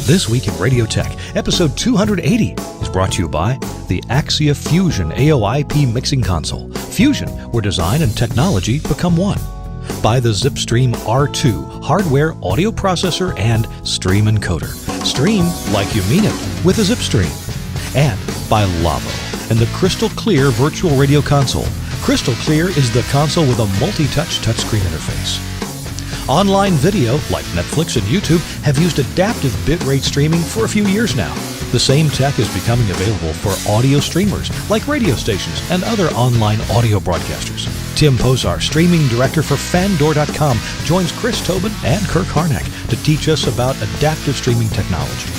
This Week in Radio Tech, episode 280, is brought to you by the Axia Fusion AOIP Mixing Console. Fusion, where design and technology become one. By the ZipStream R2 hardware audio processor and stream encoder. Stream like you mean it with a ZipStream. And by Lavo and the Crystal Clear virtual radio console. Crystal Clear is the console with a multi-touch touchscreen interface. Online video, like Netflix and YouTube, have used adaptive bitrate streaming for a few years now. The same tech is becoming available for audio streamers, like radio stations and other online audio broadcasters. Tim Pozar, streaming director for Fandor.com, joins Chris Tobin and Kirk Harnack to teach us about adaptive streaming technology.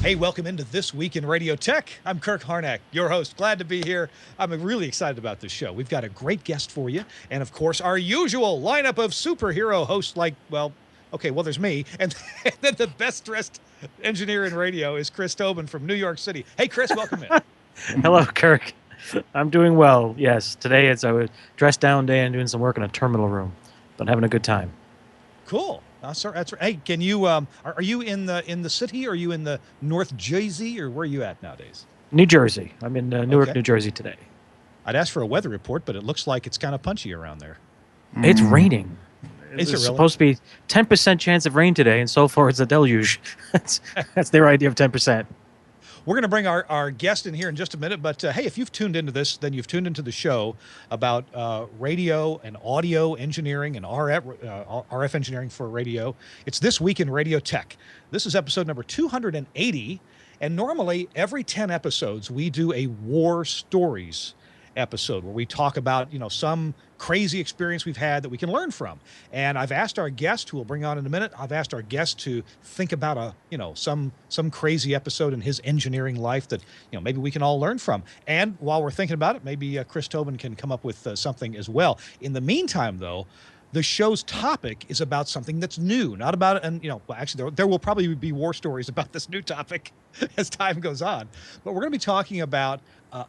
Hey, welcome into This Week in Radio Tech. I'm Kirk Harnack, your host. Glad to be here. I'm really excited about this show. We've got a great guest for you. And, of course, our usual lineup of superhero hosts like, there's me. And then the best-dressed engineer in radio is Chris Tobin from New York City. Hey, Chris, welcome in. Hello, Kirk. I'm doing well, yes. Today it's a dress-down day and doing some work in a terminal room. But having a good time. Cool. Sir, that's right. Hey, can you? Are you in the city? Or are you in the North Jersey, or where are you at nowadays? New Jersey. I'm in Newark, New Jersey today. I'd ask for a weather report, but it looks like it's kind of punchy around there. It's raining. Is it really? Supposed to be 10% chance of rain today, and so far it's a deluge. That's their idea of 10%. We're going to bring our guest in here in just a minute, but hey, if you've tuned into this, then you've tuned into the show about radio and audio engineering and RF engineering for radio. It's This Week in Radio Tech. This is episode number 280, and normally every 10 episodes we do a War Stories episode where we talk about, some crazy experience we've had that we can learn from. And I've asked our guest, who we'll bring on in a minute, I've asked our guest to think about some crazy episode in his engineering life that, maybe we can all learn from. And while we're thinking about it, maybe Chris Tobin can come up with something as well. In the meantime, though, the show's topic is about something that's new, not about, and actually there will probably be war stories about this new topic as time goes on. But we're going to be talking about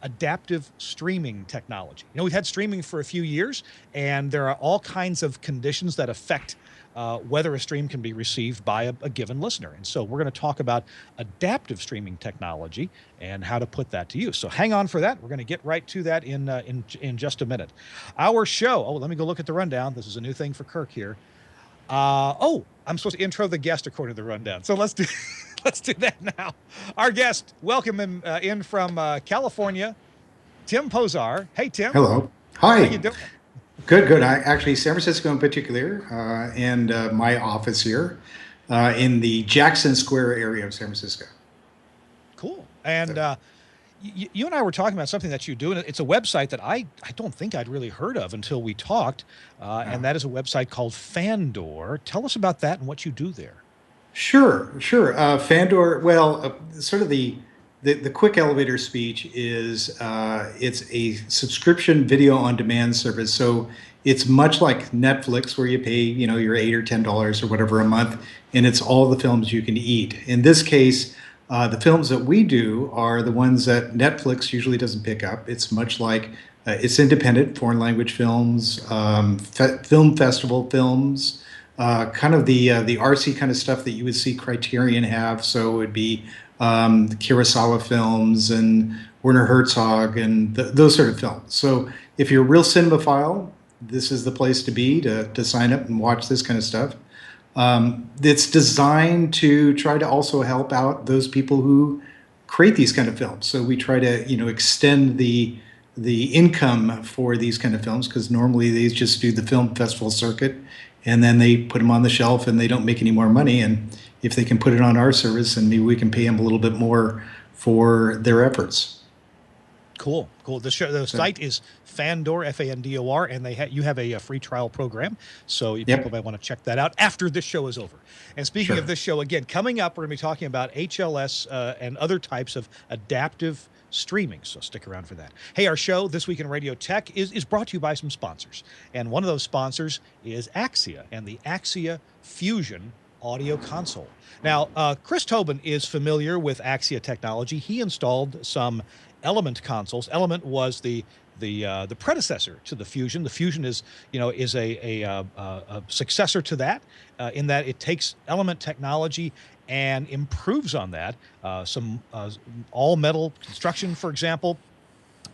adaptive streaming technology. We've had streaming for a few years, and there are all kinds of conditions that affect whether a stream can be received by a given listener. And so we're going to talk about adaptive streaming technology and how to put that to use. So hang on for that. We're going to get right to that in just a minute. Our show, let me go look at the rundown. This is a new thing for Kirk here. I'm supposed to intro the guest according to the rundown. So let's do that now. Our guest, welcome him in from California, Tim Pozar. Hey, Tim. Hello. Hi. How you doing? Good. Actually, San Francisco in particular, and my office here in the Jackson Square area of San Francisco. Cool. And you and I were talking about something that you do, and it's a website that I don't think I'd really heard of until we talked, and that is a website called Fandor. Tell us about that and what you do there. Sure. Fandor, sort of the quick elevator speech is it's a subscription video on demand service. So it's much like Netflix, where you pay, your $8 or $10 or whatever a month, and it's all the films you can eat. In this case, the films that we do are the ones that Netflix usually doesn't pick up. It's much like it's independent foreign language films, film festival films, kind of the artsy kind of stuff that you would see Criterion have. So it would be Kurosawa films and Werner Herzog and those sort of films. So if you're a real cinemaphile, this is the place to be to sign up and watch this kind of stuff. It's designed to try to also help out those people who create these kind of films. So we try to extend the income for these kind of films, because normally they just do the film festival circuit and then they put them on the shelf and they don't make any more money. And if they can put it on our service, and maybe we can pay them a little bit more for their efforts. Cool. The site is Fandor, Fandor, and you have a free trial program, so people might want to check that out after this show is over. And speaking of this show, again, coming up, we're going to be talking about HLS and other types of adaptive streaming, so stick around for that. Hey, our show, This Week in Radio Tech, is brought to you by some sponsors, and one of those sponsors is Axia and the Axia Fusion audio console. Now, Chris Tobin is familiar with Axia technology. He installed some Element consoles. Element was the the predecessor to the Fusion. The Fusion is a successor to that in that it takes element technology and improves on that. Some all metal construction, for example.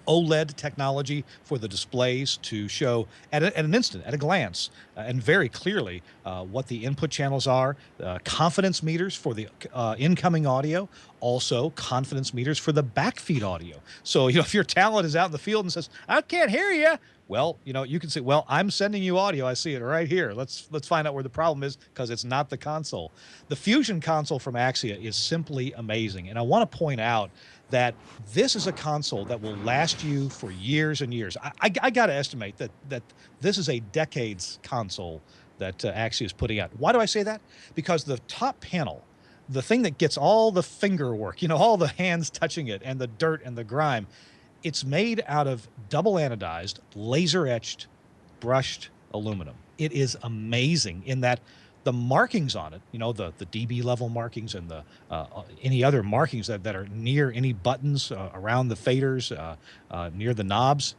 OLED technology for the displays to show at an instant, at a glance, and very clearly what the input channels are, confidence meters for the incoming audio, also confidence meters for the backfeed audio. So, if your talent is out in the field and says, I can't hear you, well, you can say, well, I'm sending you audio. I see it right here. Let's find out where the problem is, because it's not the console. The Fusion console from Axia is simply amazing. And I want to point out that this is a console that will last you for years and years. I got to estimate that this is a decades console that Axia is putting out. Why do I say that? Because the top panel, the thing that gets all the finger work, all the hands touching it and the dirt and the grime, it's made out of double anodized, laser etched, brushed aluminum. It is amazing in that the markings on it, the dB level markings and the any other markings that are near any buttons around the faders, near the knobs,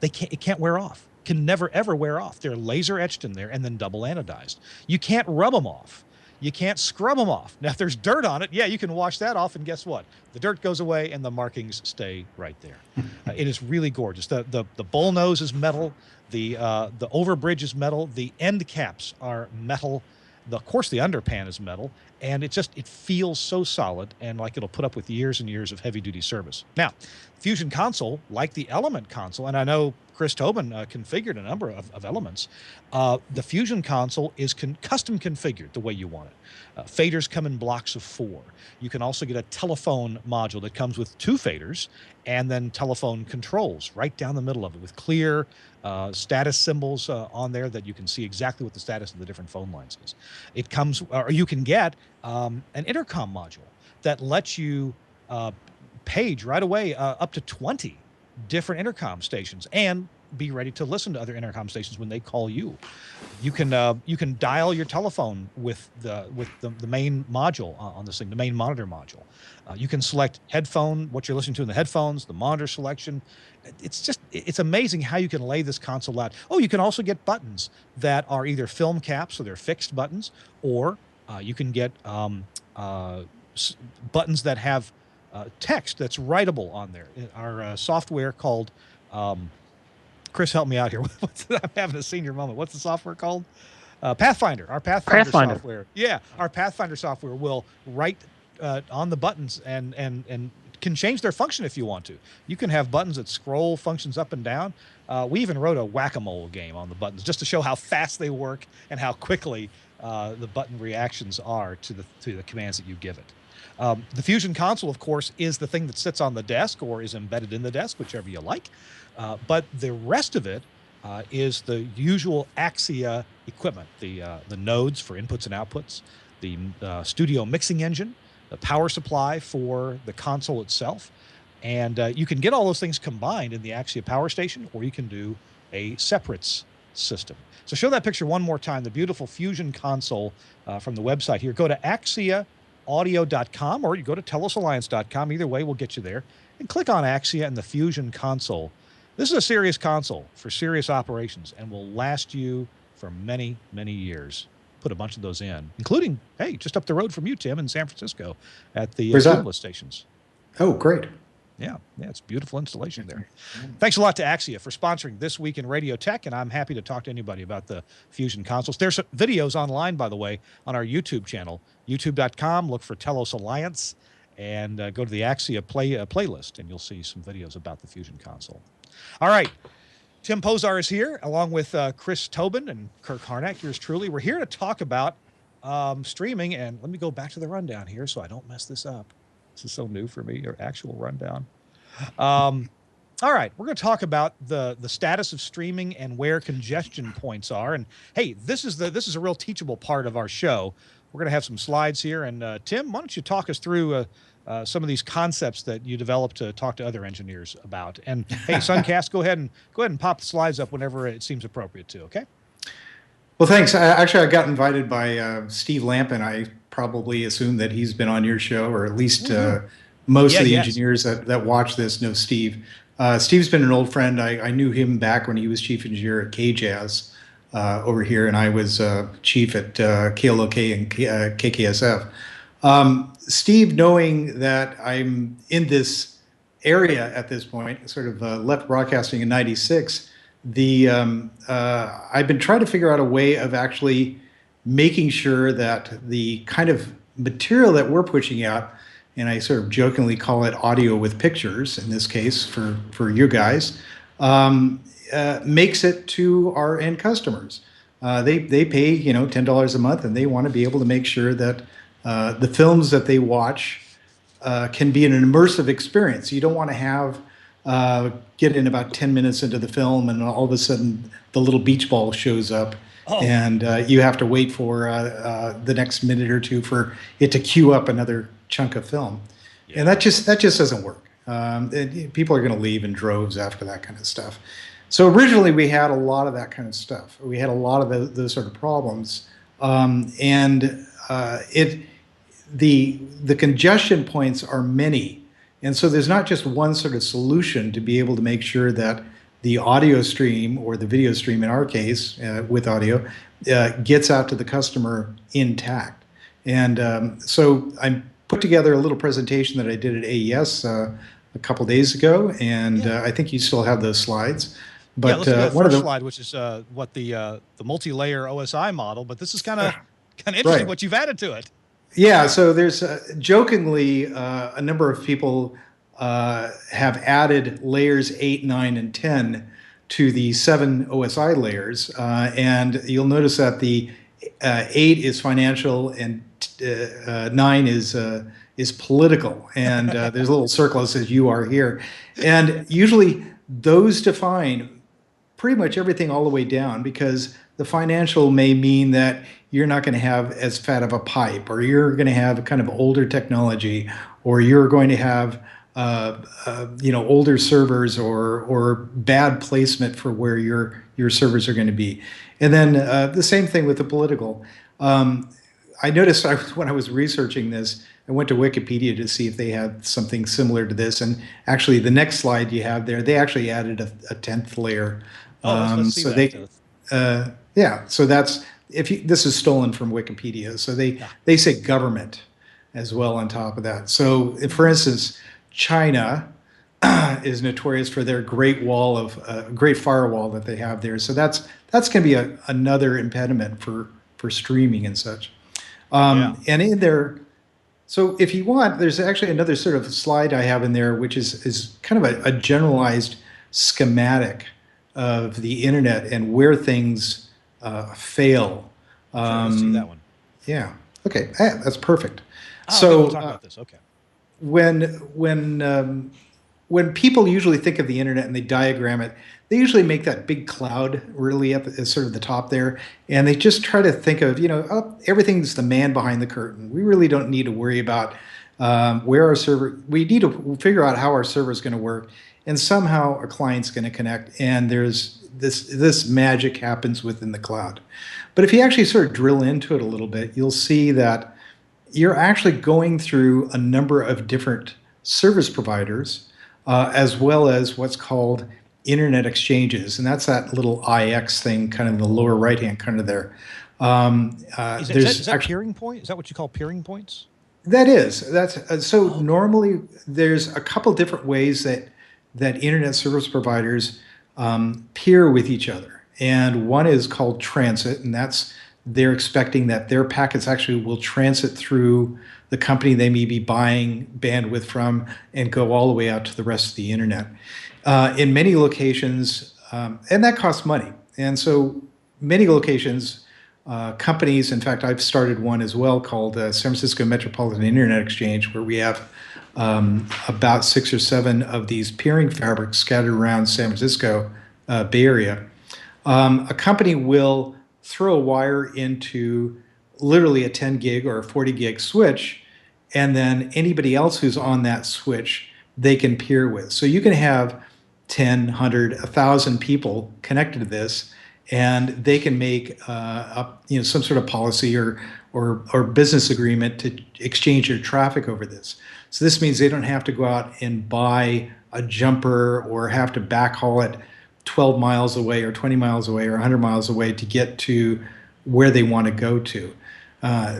it can't wear off. Can never ever wear off. They're laser etched in there and then double anodized. You can't rub them off. You can't scrub them off. Now, if there's dirt on it, you can wash that off, and guess what? The dirt goes away and the markings stay right there. It is really gorgeous. The bull nose is metal. The overbridge is metal. The end caps are metal. Of course, the underpan is metal, and it feels so solid and like it'll put up with years and years of heavy-duty service. Now, Fusion console, like the Element console, and I know Chris Tobin configured a number of elements, the Fusion console is custom configured the way you want it. Faders come in blocks of 4. You can also get a telephone module that comes with 2 faders and then telephone controls right down the middle of it with clear status symbols on there that you can see exactly what the status of the different phone lines is. It comes, or you can get an intercom module that lets you page right away up to 20 different intercom stations and be ready to listen to other intercom stations when they call you. You can dial your telephone with the main module on this thing, the main monitor module. You can select what you're listening to in the headphones, the monitor selection. It's amazing how you can lay this console out. Oh, you can also get buttons that are either film caps, so they're fixed buttons, or you can get buttons that have text that's writable on there. Our software called, Chris, help me out here. I'm having a senior moment. What's the software called? Pathfinder. Our Pathfinder software. Yeah, our Pathfinder software will write on the buttons and can change their function if you want to. You can have buttons that scroll functions up and down. We even wrote a whack-a-mole game on the buttons just to show how fast they work and how quickly the button reactions are to the commands that you give it. The Fusion console, of course, is the thing that sits on the desk or is embedded in the desk, whichever you like. But the rest of it is the usual Axia equipment, the nodes for inputs and outputs, the studio mixing engine, the power supply for the console itself. And you can get all those things combined in the Axia power station, or you can do a separates system. So show that picture one more time, the beautiful Fusion console from the website here. Go to AxiaAudio.com or you go to TelosAlliance.com. Either way will get you there. And click on Axia and the Fusion console. This is a serious console for serious operations and will last you for many, many years. Put a bunch of those in, including, hey, just up the road from you, Tim, in San Francisco at the stimulus stations. Oh, great. Yeah, it's a beautiful installation there. Thanks a lot to Axia for sponsoring This Week in Radio Tech, and I'm happy to talk to anybody about the Fusion consoles. There's videos online, by the way, on our YouTube channel, youtube.com. Look for Telos Alliance and go to the Axia playlist, and you'll see some videos about the Fusion console. All right. Tim Pozar is here, along with Chris Tobin and Kirk Harnack, yours truly. We're here to talk about streaming, and let me go back to the rundown here so I don't mess this up. This is so new for me, your actual rundown. All right, we're going to talk about the status of streaming and where congestion points are. And hey, this is a real teachable part of our show. We're going to have some slides here, and Tim, why don't you talk us through some of these concepts that you developed to talk to other engineers about? And hey, Suncast, go ahead and pop the slides up whenever it seems appropriate to. Okay. Well, thanks. Actually, I got invited by Steve Lampin. I probably assume that he's been on your show, or at least most of the engineers that watch this know Steve. Steve's been an old friend. I knew him back when he was chief engineer at KJAZ over here, and I was chief at KLOK and KKSF. Steve, knowing that I'm in this area at this point, sort of left broadcasting in '96, I've been trying to figure out a way of actually making sure that the kind of material that we're pushing out, and I sort of jokingly call it audio with pictures in this case for you guys, makes it to our end customers. They pay $10 a month, and they want to be able to make sure that the films that they watch can be an immersive experience. You don't want to have get in about 10 minutes into the film, and all of a sudden the little beach ball shows up. Oh. And you have to wait for the next minute or two for it to queue up another chunk of film. Yeah. And that just doesn't work. People are going to leave in droves after that kind of stuff. So originally we had a lot of that kind of stuff. We had a lot of those sort of problems, and the congestion points are many, and so there's not just one sort of solution to be able to make sure that the audio stream, or the video stream in our case with audio, gets out to the customer intact. And so I put together a little presentation that I did at AES a couple days ago, and I think you still have those slides. But let's do that first slide, which is what the multi-layer OSI model. But this is kind of interesting, right, what you've added to it. Yeah, so there's jokingly a number of people have added layers 8, 9, and 10 to the 7 OSI layers, and you'll notice that the 8 is financial and 9 is political, and there's a little circle that says "you are here," and usually those define pretty much everything all the way down, because the financial may mean that you're not going to have as fat of a pipe, or you're going to have a kind of older technology, or you're going to have older servers, or bad placement for where your servers are going to be. And then the same thing with the political. I noticed when I was researching this, I went to Wikipedia to see if they had something similar to this. And actually, the next slide you have there, they actually added a 10th layer. Let's see so that. So that's this is stolen from Wikipedia. So they say government as well on top of that. So for instance, China is notorious for their great firewall that they have there. So that's going to be another impediment for streaming and such. And in there, so if you want, there's actually another sort of slide I have in there, which is kind of a generalized schematic of the internet and where things fail. Sure, let's see that one. Yeah. Okay. That's perfect. So we'll talk about this. Okay. When people usually think of the internet and they diagram it, they usually make that big cloud really at sort of the top there, and they just try to think of, everything's the man behind the curtain. We really don't need to worry about where our server. We need to figure out how our server is going to work, and somehow a client's going to connect, and there's this magic happens within the cloud. But if you actually sort of drill into it a little bit, you'll see that you're actually going through a number of different service providers, as well as what's called internet exchanges, and that's that little IX thing, kind of in the lower right-hand corner there. Is that peering point? Is that what you call peering points? That's so. Normally, there's a couple different ways that internet service providers peer with each other, and one is called transit, and they're expecting that their packets actually will transit through the company they may be buying bandwidth from and go all the way out to the rest of the internet. In many locations, and that costs money. And so many locations, companies, in fact, I've started one as well called San Francisco Metropolitan Internet Exchange, where we have about 6 or 7 of these peering fabrics scattered around San Francisco Bay Area. A company will throw a wire into literally a 10 gig or a 40 gig switch, and then anybody else who's on that switch, they can peer with. So you can have 10, 100, 1,000 people connected to this, and they can make some sort of policy or business agreement to exchange their traffic over this. So this means they don't have to go out and buy a jumper or have to backhaul it 12 miles away or 20 miles away or 100 miles away to get to where they want to go to.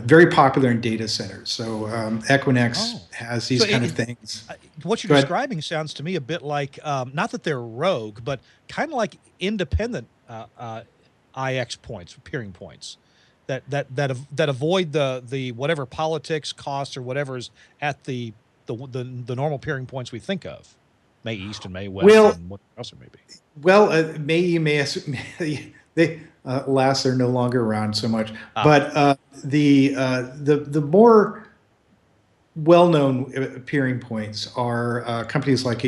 Very popular in data centers. So Equinix has these So kind of things. what you're Go ahead. describing sounds to me a bit like, not that they're rogue, but kind of like independent IX points, peering points, that avoid the whatever politics, costs, or whatever's at the normal peering points we think of, May East and May West, Well, and what else there may be. Well, they alas, they're no longer around so much. But the more well-known peering points are companies like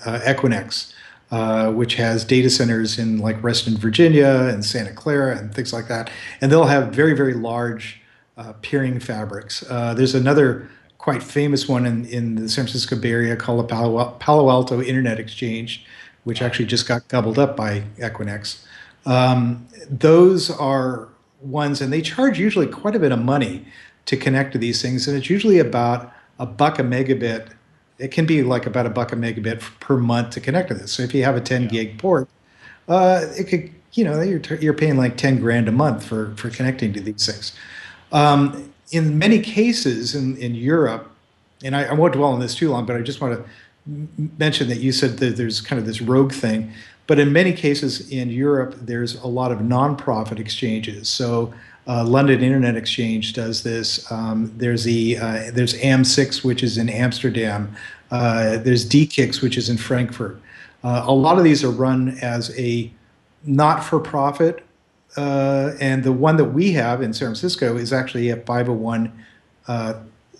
Equinix, which has data centers in like Reston, Virginia, and Santa Clara, and things like that. And they'll have very, very large peering fabrics. There's another quite famous one in the San Francisco Bay Area called the Palo Alto Internet Exchange, which actually just got gobbled up by Equinix. Those are ones, and they charge usually quite a bit of money to connect to these things, and it's usually about $1 a megabit. It can be like about $1 a megabit per month to connect to this. So if you have a 10 gig port, it could, you're paying like 10 grand a month for connecting to these things. In many cases in Europe, and I won't dwell on this too long, but I just want to mention that you said that there's kind of this rogue thing. But in many cases in Europe, there's a lot of nonprofit exchanges. So London Internet Exchange does this. There's AM6, which is in Amsterdam. There's DKIX, which is in Frankfurt. A lot of these are run as a not-for-profit, and the one that we have in San Francisco is actually a 501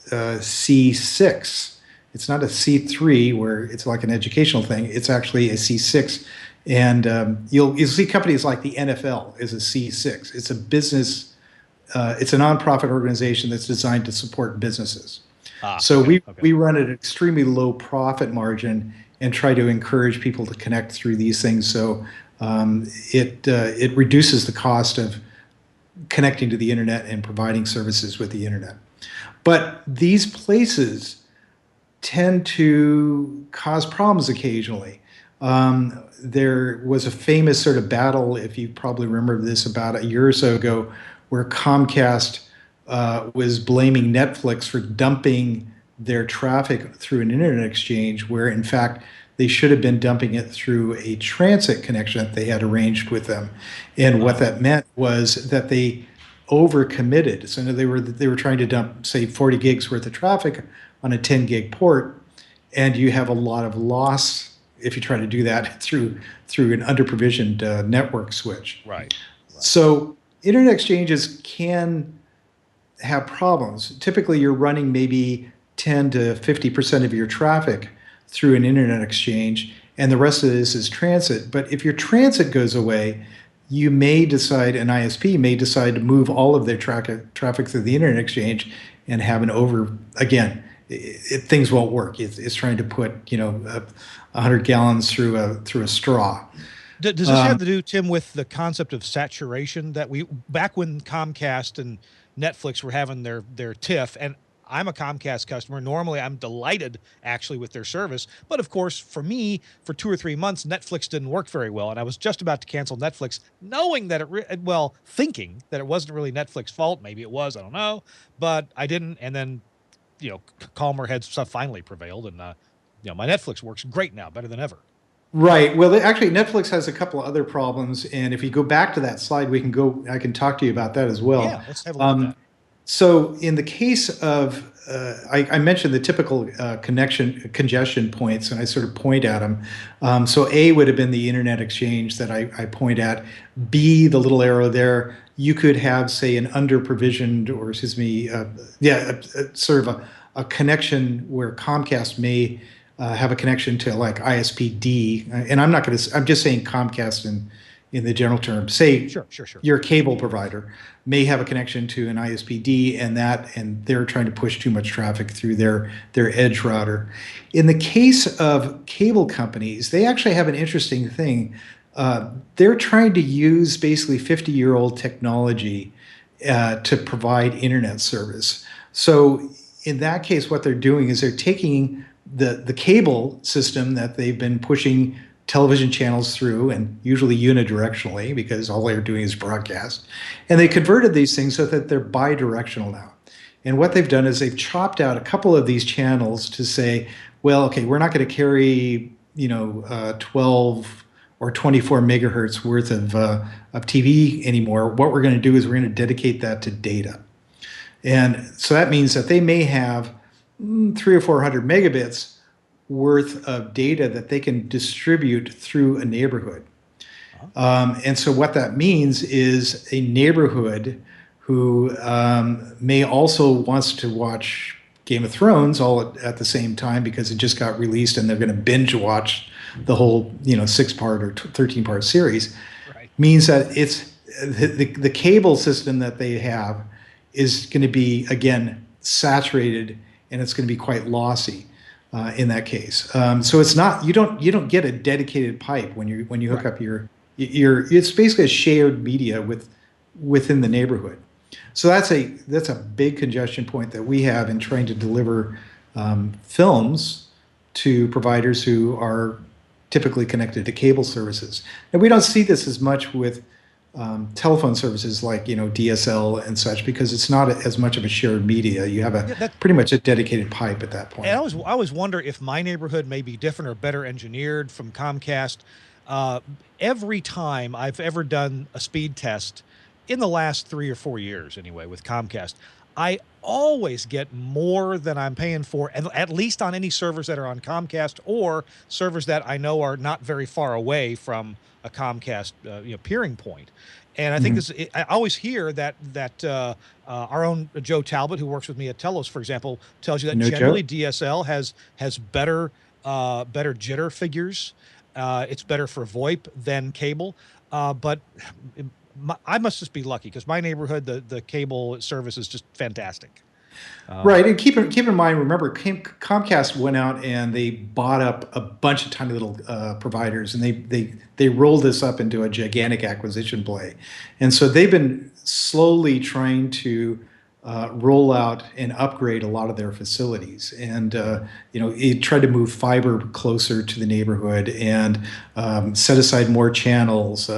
C6. It's not a C3 where it's like an educational thing. It's actually a C6. And you'll see companies like the NFL is a C6. It's a business, it's a nonprofit organization that's designed to support businesses. So we run at an extremely low profit margin and try to encourage people to connect through these things. So it reduces the cost of connecting to the internet and providing services with the internet. But these places tend to cause problems occasionally. There was a famous sort of battle, if you probably remember this, about a year or so ago, where Comcast was blaming Netflix for dumping their traffic through an internet exchange, where in fact they should have been dumping it through a transit connection that they had arranged with them. And what that meant was that they overcommitted. So they were trying to dump, say, 40 gigs worth of traffic on a 10 gig port, and you have a lot of loss if you try to do that through an under-provisioned network switch. Right. So internet exchanges can have problems. Typically, you're running maybe 10 to 50% of your traffic through an internet exchange, and the rest of this is transit. But if your transit goes away, you may decide, an ISP may decide to move all of their traffic through the internet exchange and have again, things won't work. It's trying to put 100 gallons through a straw. Does this have to do, Tim, with the concept of saturation that back when Comcast and Netflix were having their tiff, and I'm a Comcast customer. Normally, I'm delighted actually with their service, but of course, for me, for 2 or 3 months, Netflix didn't work very well, and I was just about to cancel Netflix, knowing that thinking that it wasn't really Netflix's fault. Maybe it was, I don't know, but I didn't, and then calmer heads stuff finally prevailed, and my Netflix works great now, better than ever. Right. Well, actually, Netflix has a couple of other problems, and if you go back to that slide, I can talk to you about that as well. Yeah, let's have a look at that. So in the case of, I mentioned the typical congestion points, and I sort of point at them. So A would have been the internet exchange that I point at. B, the little arrow there, you could have, say, an under-provisioned, or excuse me, sort of a connection where Comcast may have a connection to like ISP-D. And I'm just saying Comcast in the general term. Say sure. Your cable provider may have a connection to an ISP-D, and they're trying to push too much traffic through their edge router. In the case of cable companies, they actually have an interesting thing. They're trying to use basically 50-year-old technology to provide internet service. So in that case, what they're doing is they're taking the cable system that they've been pushing television channels through, and usually unidirectionally because all they're doing is broadcast. And they converted these things so that they're bidirectional now. And what they've done is they've chopped out a couple of these channels to say, well, okay, we're not going to carry 12 or 24 megahertz worth of TV anymore. What we're going to do is we're going to dedicate that to data. And so that means that they may have 300 or 400 megabits worth of data that they can distribute through a neighborhood. And so what that means is a neighborhood who may also wants to watch Game of Thrones all at the same time because it just got released and they're going to binge watch the whole 6-part or 13-part series. Right. Means that it's the cable system that they have is going to be, again, saturated, and it's going to be quite lossy in that case. So it's not, you don't get a dedicated pipe when you hook up your it's basically a shared media within the neighborhood. So that's a big congestion point that we have in trying to deliver films to providers who are typically connected to cable services. And we don't see this as much with telephone services like DSL and such, because it's not as much of a shared media. You have pretty much a dedicated pipe at that point. And I always wonder if my neighborhood may be different or better engineered from Comcast. Every time I've ever done a speed test in the last 3 or 4 years, anyway, with Comcast, I always get more than I'm paying for, at least on any servers that are on Comcast or servers that I know are not very far away from a Comcast peering point. And I think I always hear that our own Joe Talbot, who works with me at Telos, for example, tells you that generally Joe? DSL has better jitter figures. It's better for VoIP than cable, but I must just be lucky because my neighborhood, the cable service is just fantastic. Right, and keep in mind, remember, Comcast went out and they bought up a bunch of tiny little providers, and they rolled this up into a gigantic acquisition play, and so they've been slowly trying to roll out and upgrade a lot of their facilities, and it tried to move fiber closer to the neighborhood and set aside more channels.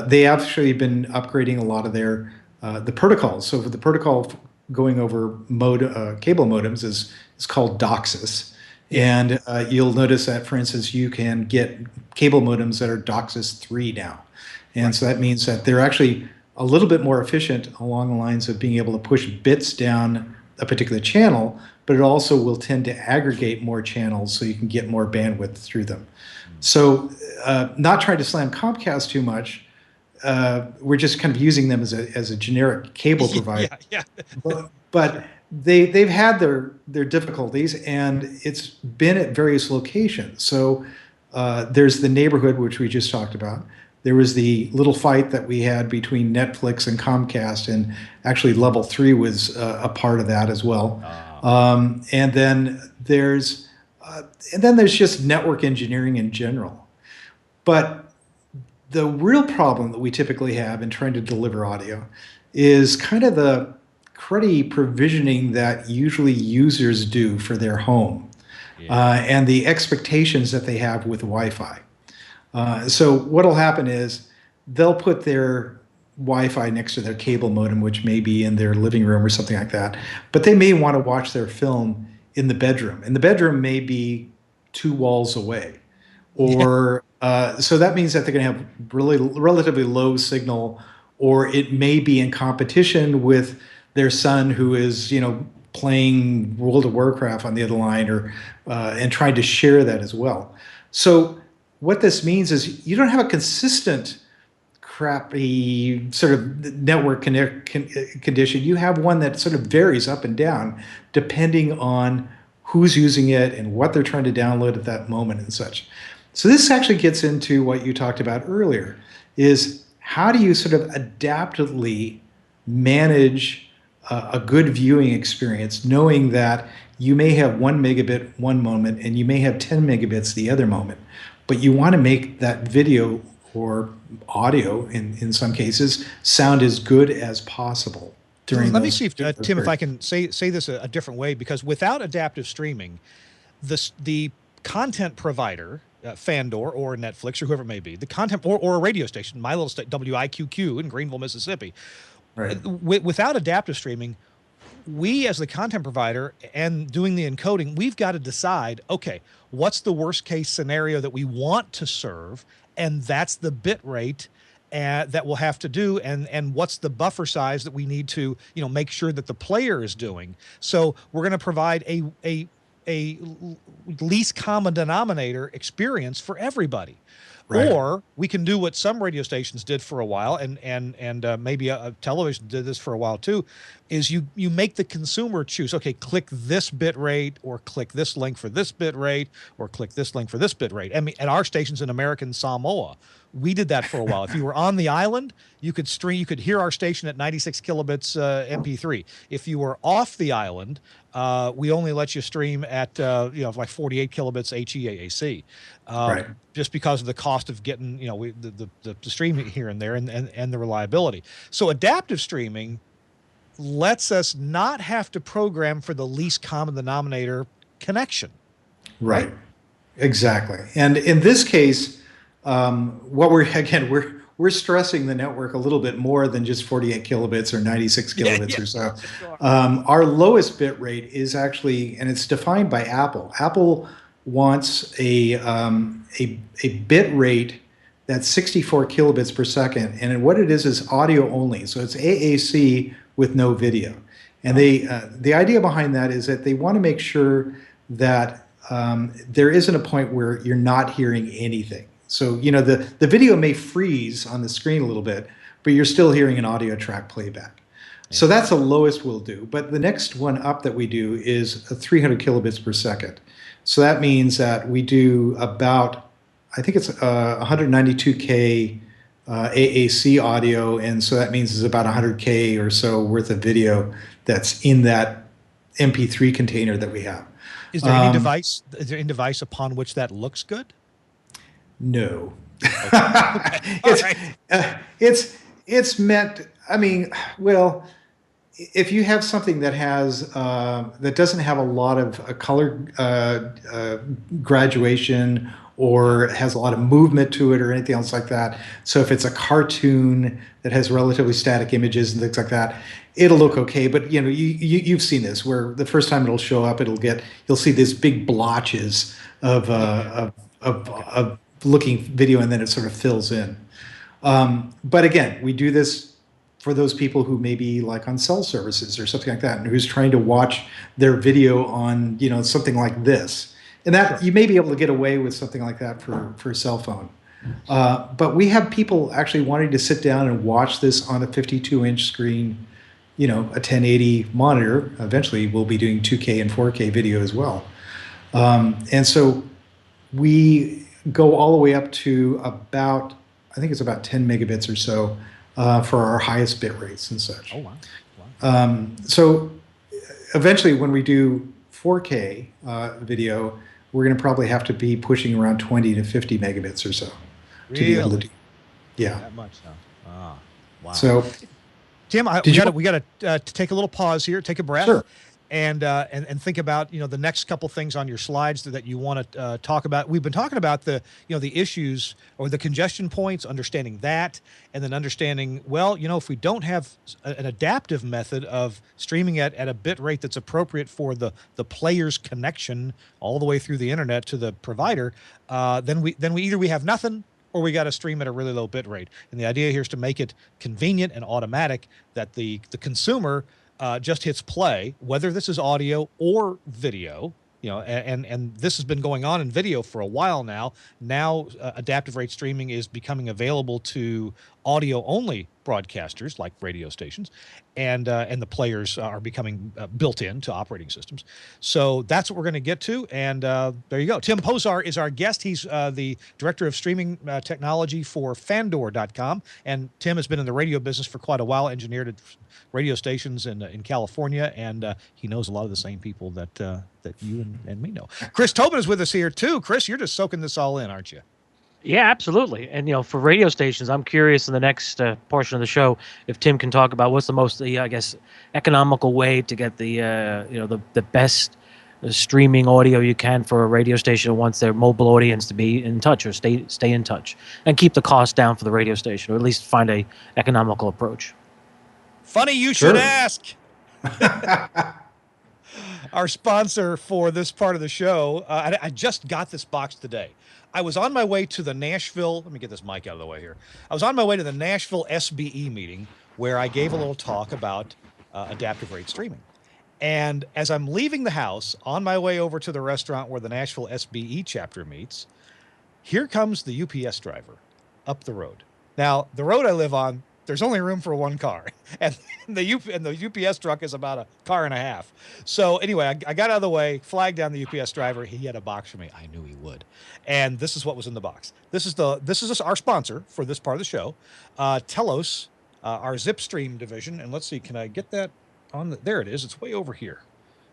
They actually been upgrading a lot of their the protocols. So for the protocol going over cable modems is called DOCSIS. And you'll notice that, for instance, you can get cable modems that are DOCSIS 3 now. And so that means that they're actually a little bit more efficient along the lines of being able to push bits down a particular channel, but it also will tend to aggregate more channels so you can get more bandwidth through them. So not trying to slam Comcast too much, we're just kind of using them as a generic cable provider. Yeah. But they've had their difficulties, and it's been at various locations. So there's the neighborhood, which we just talked about. There was the little fight that we had between Netflix and Comcast, and actually Level 3 was a part of that as well. And then there's just network engineering in general. But the real problem that we typically have in trying to deliver audio is kind of the cruddy provisioning that usually users do for their home, and the expectations that they have with Wi-Fi. So what'll happen is they'll put their Wi-Fi next to their cable modem, which may be in their living room or something like that, but they may want to watch their film in the bedroom, and the bedroom may be 2 walls away, or so that means that they're going to have relatively low signal, or it may be in competition with their son who is playing World of Warcraft on the other line, or and trying to share that as well. So what this means is you don't have a consistent crappy sort of network condition. You have one that sort of varies up and down depending on who's using it and what they're trying to download at that moment and such. So this actually gets into what you talked about earlier, is how do you sort of adaptively manage a good viewing experience, knowing that you may have 1 megabit one moment and you may have 10 megabits the other moment, but you want to make that video or audio, in some cases, sound as good as possible. Let me see if Tim, if I can say this a different way, because without adaptive streaming, the content provider, Fandor or Netflix or whoever it may be, the content or a radio station, my little state WIQQ in Greenville, Mississippi, Right. without adaptive streaming, we as the content provider and doing the encoding, we've got to decide, okay, what's the worst case scenario that we want to serve, and that's the bit rate that we'll have to do, and what's the buffer size that we need to make sure that the player is doing. So we're going to provide a least common denominator experience for everybody. Right. Or we can do what some radio stations did for a while, and maybe a television did this for a while too, is you make the consumer choose, okay, click this bit rate, or click this link for this bit rate, or click this link for this bit rate. I mean, at our stations in American Samoa, we did that for a while. If you were on the island, you could hear our station at 96 kilobits MP3. If you were off the island, we only let you stream at like 48 kilobits HEAAC, Right. just because of the cost of getting the streaming here and there, and the reliability. So adaptive streaming lets us not have to program for the least common denominator connection. Right. Exactly. And in this case, what we're stressing the network a little bit more than just 48 kilobits or 96 kilobits or so. Sure. Our lowest bit rate is actually, and it's defined by Apple. Apple wants a bit rate that's 64 kilobits per second, and what it is audio only. So it's AAC with no video. And the idea behind that is that they want to make sure that there isn't a point where you're not hearing anything. So, the video may freeze on the screen a little bit, but you're still hearing an audio track playback. Yeah. So that's the lowest we'll do. But the next one up that we do is 300 kilobits per second. So that means that we do about, I think it's 192K AAC audio, and so that means it's about 100K or so worth of video that's in that MP3 container that we have. Is there any device? Is there any device upon which that looks good? No. Okay. It's meant. I mean, well, if you have something that has that doesn't have a lot of color graduation, or has a lot of movement to it, or anything else like that. So if it's a cartoon that has relatively static images and things like that, it'll look okay. But you've seen this, where the first time it'll show up, you'll see these big blotches of looking video, and then it sort of fills in. But again, we do this for those people who may be like on cell services or something like that, and who's trying to watch their video on something like this. And that you may be able to get away with something like that for a cell phone. But we have people actually wanting to sit down and watch this on a 52-inch screen, a 1080 monitor. Eventually, we'll be doing 2K and 4K video as well. And so we go all the way up to about, I think it's about 10 megabits or so for our highest bit rates and such. Oh, wow. So eventually, when we do 4K video, we're going to probably have to be pushing around 20 to 50 megabits or so to be able to do. Yeah. That much, huh? Ah, wow. So, Tim, we got to take a little pause here, take a breath. Sure. And think about the next couple things on your slides that you want to talk about. We've been talking about the issues or the congestion points, understanding that, and then understanding, well, if we don't have an adaptive method of streaming at a bit rate that's appropriate for the player's connection all the way through the internet to the provider, then we either we have nothing, or we got to stream at a really low bit rate. And the idea here is to make it convenient and automatic, that the consumer just hits play, whether this is audio or video, and this has been going on in video for a while now. Now, adaptive rate streaming is becoming available to audio-only broadcasters like radio stations, and the players are becoming built into operating systems. So that's what we're going to get to, and there you go. Tim Pozar is our guest. He's the director of streaming technology for Fandor.com, and Tim has been in the radio business for quite a while, engineered at radio stations in California, and he knows a lot of the same people that you and me know. Chris Tobin is with us here too. Chris, you're just soaking this all in, aren't you? Yeah, absolutely. And for radio stations, I'm curious in the next portion of the show if Tim can talk about what's the most, I guess, economical way to get the the best streaming audio you can for a radio station who wants their mobile audience to be in touch or stay in touch, and keep the cost down for the radio station, or at least find a economical approach. Funny you should ask. Our sponsor for this part of the show, I just got this box today. I was on my way to the Nashville, let me get this mic out of the way here. I was on my way to the Nashville SBE meeting where I gave a little talk about adaptive rate streaming. And as I'm leaving the house on my way over to the restaurant where the Nashville SBE chapter meets, here comes the UPS driver up the road. Now, the road I live on, there's only room for one car, and the UPS truck is about a car and a half. So anyway, I got out of the way, flagged down the UPS driver. He had a box for me. I knew he would. And this is what was in the box. This is our sponsor for this part of the show, Telos, our Zipstream division. And let's see, can I get that on? There it is. It's way over here.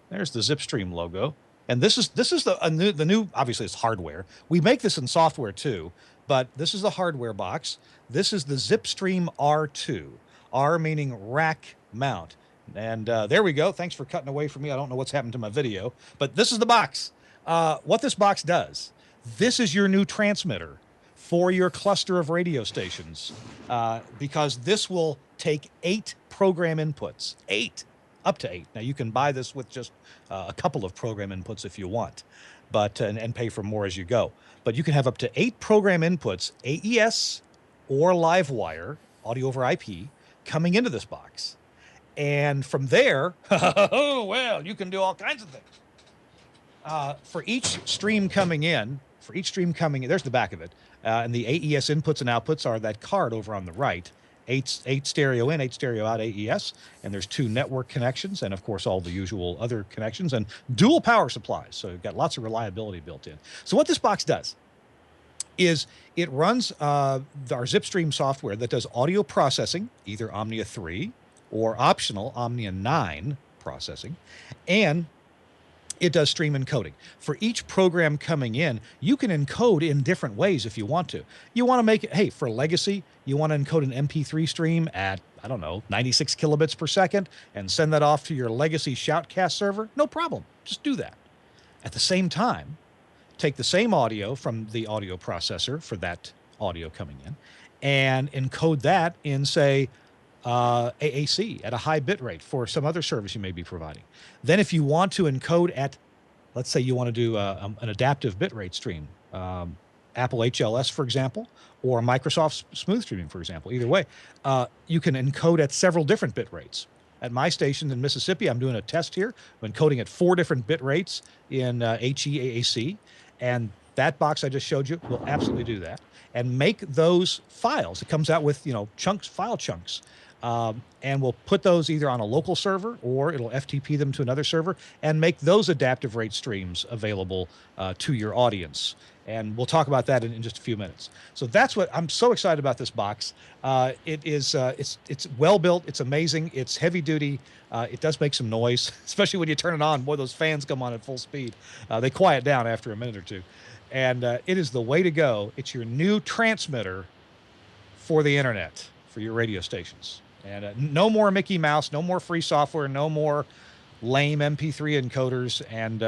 There's the Zipstream logo. And this is the new. Obviously, it's hardware. We make this in software too, but this is the hardware box. This is the Zipstream R2. R meaning rack mount. And there we go. Thanks for cutting away from me. I don't know what's happened to my video, but this is the box. What this box does, this is your new transmitter for your cluster of radio stations, because this will take 8 program inputs. 8. Up to 8. Now, you can buy this with just a couple of program inputs if you want, but and pay for more as you go. But you can have up to 8 program inputs, AES or Livewire, audio over IP, coming into this box. And from there, well, you can do all kinds of things. For each stream coming in, there's the back of it. And the AES inputs and outputs are that card over on the right. 8 stereo in, 8 stereo out AES, and there's 2 network connections, and of course all the usual other connections, and dual power supplies, so you've got lots of reliability built in. So what this box does is it runs our Zipstream software that does audio processing, either Omnia 3 or optional Omnia 9 processing, and it does stream encoding. For each program coming in, you can encode in different ways if you want to. You want to make it, hey, for legacy, you want to encode an MP3 stream at, I don't know, 96 kilobits per second and send that off to your legacy Shoutcast server? No problem. Just do that. At the same time, take the same audio from the audio processor for that audio coming in and encode that in, say, AAC at a high bit rate for some other service you may be providing. Then if you want to encode at, let's say you want to do an adaptive bitrate stream, Apple HLS, for example, or Microsoft Smooth Streaming, for example, either way, you can encode at several different bit rates. At my station in Mississippi, I'm doing a test here. I'm encoding at 4 different bit rates in HEAAC, and that box I just showed you will absolutely do that. And make those files. It comes out with, chunks, file chunks. And we'll put those either on a local server or it'll FTP them to another server and make those adaptive rate streams available to your audience. And we'll talk about that in just a few minutes. So that's what I'm so excited about this box. It's well built. It's amazing. It's heavy duty. It does make some noise, especially when you turn it on. Boy, those fans come on at full speed. They quiet down after a minute or two. And it is the way to go. It's your new transmitter for the internet, for your radio stations. And no more Mickey Mouse, no more free software, no more lame MP3 encoders and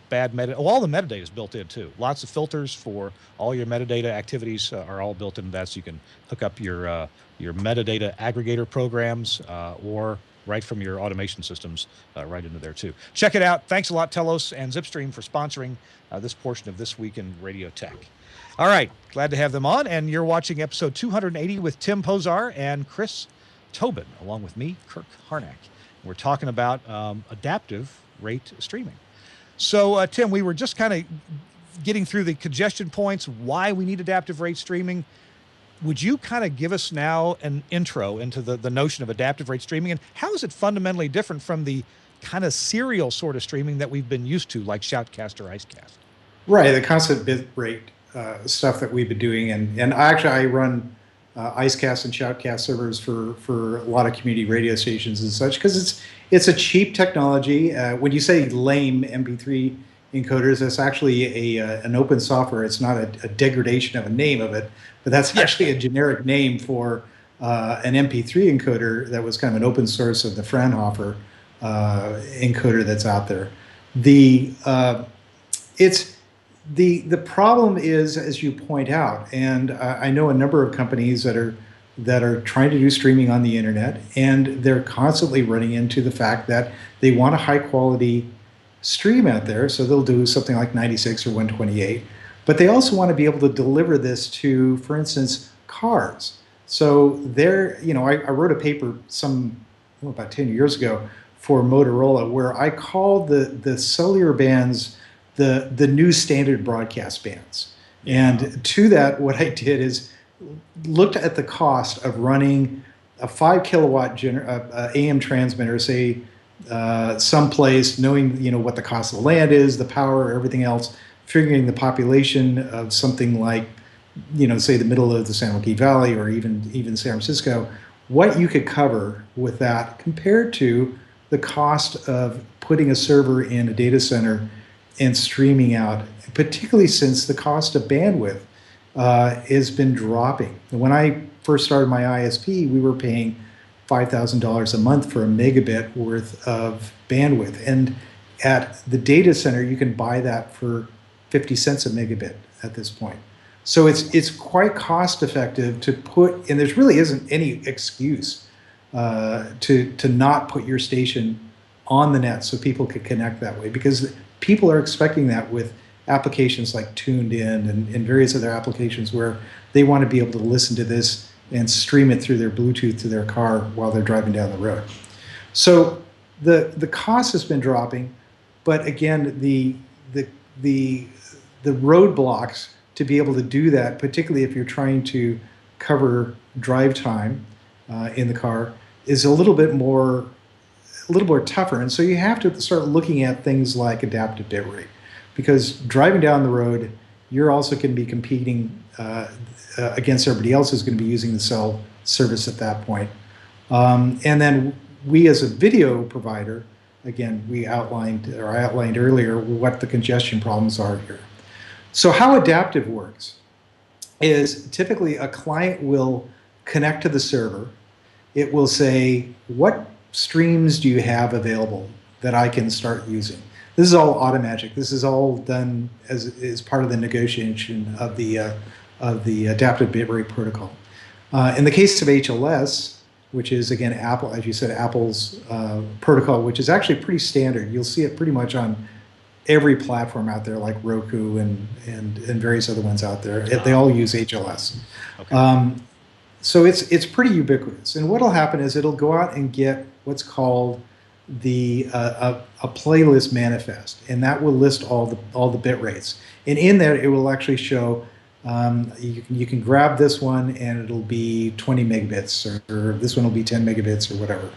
bad metadata. Oh, all the metadata is built in too. Lots of filters for all your metadata activities are all built into that, so you can hook up your metadata aggregator programs or right from your automation systems right into there too. Check it out. Thanks a lot, Telos and Zipstream, for sponsoring this portion of This Week in Radio Tech. All right, glad to have them on. And you're watching episode 280 with Tim Pozar and Chris Tobin, along with me, Kirk Harnack. We're talking about adaptive rate streaming. So, Tim, we were just kind of getting through the congestion points, why we need adaptive rate streaming. Would you kind of give us now an intro into the notion of adaptive rate streaming, and how is it fundamentally different from the kind of serial sort of streaming that we've been used to, like Shoutcast or Icecast? Right, the constant bit rate stuff that we've been doing. And I run Icecast and Shoutcast servers for a lot of community radio stations and such, because it's a cheap technology. When you say lame MP3 encoders, that's actually an open software. It's not a degradation of a name of it, but that's actually a generic name for an MP3 encoder that was kind of an open source of the Fraunhofer encoder that's out there. The it's the problem is, as you point out, and I know a number of companies that are trying to do streaming on the internet, and they're constantly running into the fact that they want a high quality stream out there, so they'll do something like 96 or 128, but they also want to be able to deliver this to, for instance, cars. So there, I wrote a paper about 10 years ago for Motorola where I called the cellular bands the new standard broadcast bands. And to that, what I did is looked at the cost of running a 5 kilowatt AM transmitter, say, someplace, knowing what the cost of the land is, the power, everything else, figuring the population of something like, say the middle of the San Joaquin Valley or even San Francisco, what you could cover with that compared to the cost of putting a server in a data center and streaming out, particularly since the cost of bandwidth has been dropping. When I first started my ISP, we were paying $5,000 a month for a megabit worth of bandwidth. And at the data center, you can buy that for 50 cents a megabit at this point. So it's quite cost effective to put, and there really isn't any excuse to not put your station on the net so people could connect that way, because people are expecting that with applications like Tuned In and various other applications where they want to be able to listen to this and stream it through their Bluetooth to their car while they're driving down the road. So the cost has been dropping, but again, the roadblocks to be able to do that, particularly if you're trying to cover drive time in the car, is a little more tougher. And so you have to start looking at things like adaptive bitrate, because driving down the road, you're also going to be competing against everybody else who's going to be using the cell service at that point. And then we, as a video provider, again, I outlined earlier what the congestion problems are here. So how adaptive works is typically a client will connect to the server. It will say, what streams do you have available that I can start using? This is all automatic. This is all done as part of the negotiation of the adaptive bitrate protocol. In the case of HLS, which is, again, Apple, as you said, Apple's protocol, which is actually pretty standard. You'll see it pretty much on every platform out there, like Roku and various other ones out there. They all use HLS. Okay. So it's pretty ubiquitous. And what'll happen is it'll go out and get what's called a playlist manifest, and that will list all the bit rates. And in there, it will actually show you can grab this one and it'll be 20 megabits, or this one will be 10 megabits or whatever.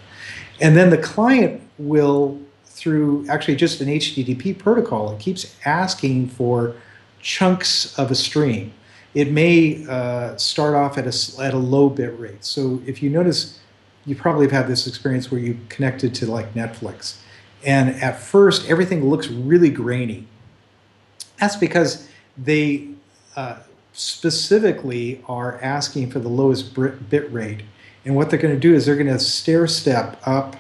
And then the client will, through actually just an HTTP protocol, it keeps asking for chunks of a stream. It may start off at a low bit rate. So if you notice, you probably have had this experience where you connected to like Netflix, and at first everything looks really grainy. That's because they specifically are asking for the lowest bit rate, and what they're going to do is they're going to stair step up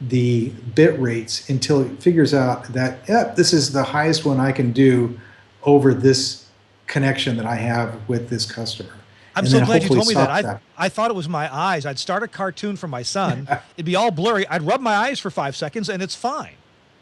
the bit rates until it figures out that, yep, this is the highest one I can do over this connection that I have with this customer. I'm so glad you told me that. I thought it was my eyes. I'd start a cartoon for my son. It'd be all blurry. I'd rub my eyes for 5 seconds, and it's fine.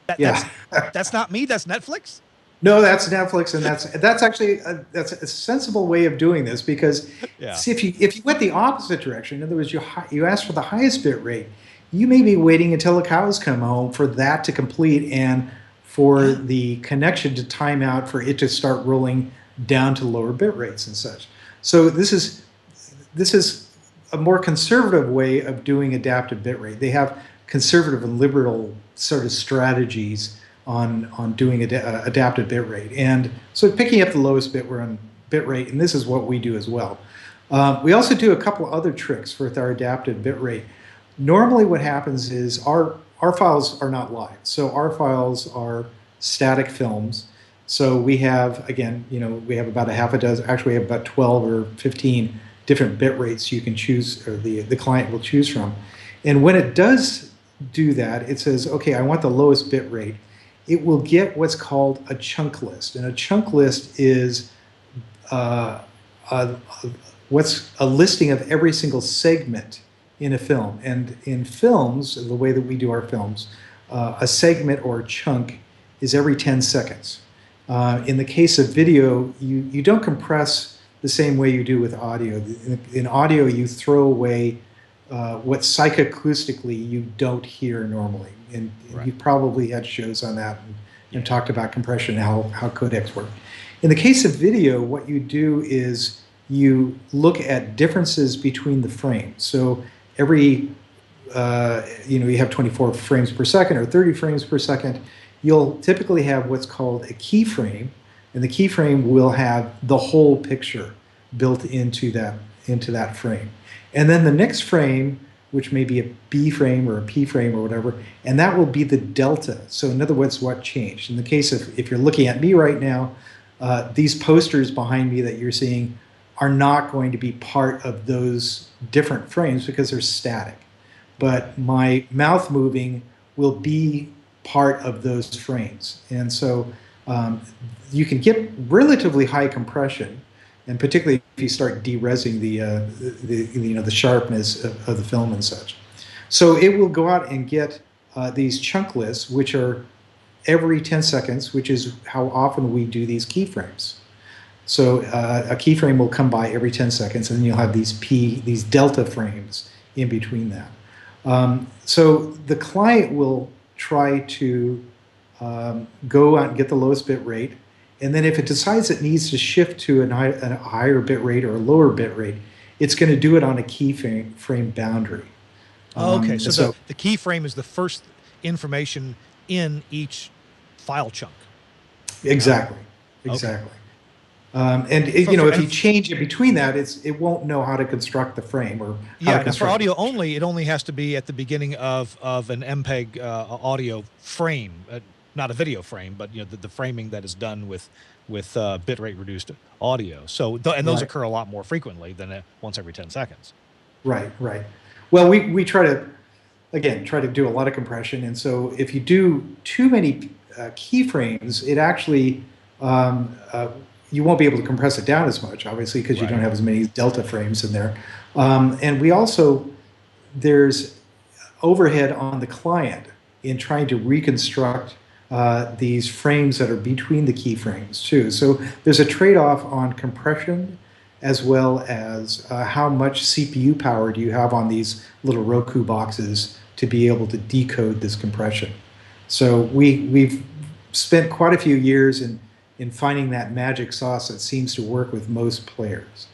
That's not me. That's Netflix. No, that's Netflix, and that's actually that's a sensible way of doing this, because see, if you went the opposite direction, in other words, you ask for the highest bit rate, you may be waiting until the cows come home for that to complete and for the connection to time out for it to start rolling down to lower bit rates and such. So this is a more conservative way of doing adaptive bitrate. They have conservative and liberal sort of strategies on doing adaptive bitrate, and so picking up the lowest bitrate, and this is what we do as well. We also do a couple other tricks with our adaptive bitrate. Normally, what happens is our files are not live, so our files are static films. So we have, again, we have about a half a dozen, actually we have about 12 or 15 different bit rates you can choose, or the client will choose from. And when it does do that, it says, okay, I want the lowest bit rate. it will get what's called a chunk list. And a chunk list is uh, what's a listing of every single segment in a film. And in films, the way that we do our films, a segment or a chunk is every 10 seconds. In the case of video, you don't compress the same way you do with audio. In audio, you throw away what psychoacoustically you don't hear normally. And Right. you've probably had shows on that and talked about compression and how codecs work. In the case of video, what you do is you look at differences between the frames. So every, you have 24 frames per second or 30 frames per second. You'll typically have what's called a keyframe, and the keyframe will have the whole picture built into that frame. And then the next frame, which may be a B frame or a P frame or whatever, and that will be the delta. So in other words, what changed. In the case of, if you're looking at me right now, these posters behind me that you're seeing are not going to be part of those different frames because they're static. But my mouth moving will be part of those frames. And so you can get relatively high compression, and particularly if you start de-resing the sharpness of the film and such. So it will go out and get these chunk lists, which are every 10 seconds, which is how often we do these keyframes. So a keyframe will come by every 10 seconds, and then you'll have these delta frames in between that. So the client will try to go out and get the lowest bit rate, and then if it decides it needs to shift to a higher bit rate or a lower bit rate, it's going to do it on a keyframe boundary. Okay, so the keyframe is the first information in each file chunk. Exactly, exactly. And if you change it between that, it won't know how to construct the frame or how to construct. For audio only, it only has to be at the beginning of an MPEG audio frame, not a video frame, but the framing that is done with bitrate reduced audio. So those occur a lot more frequently than once every 10 seconds. Right, right. Well, we try to do a lot of compression, and so if you do too many keyframes, it actually you won't be able to compress it down as much, obviously, because you don't have as many delta frames in there. And there's overhead on the client in trying to reconstruct these frames that are between the keyframes too. So there's a trade-off on compression as well as how much CPU power do you have on these little Roku boxes to be able to decode this compression. So we've spent quite a few years in finding that magic sauce that seems to work with most players.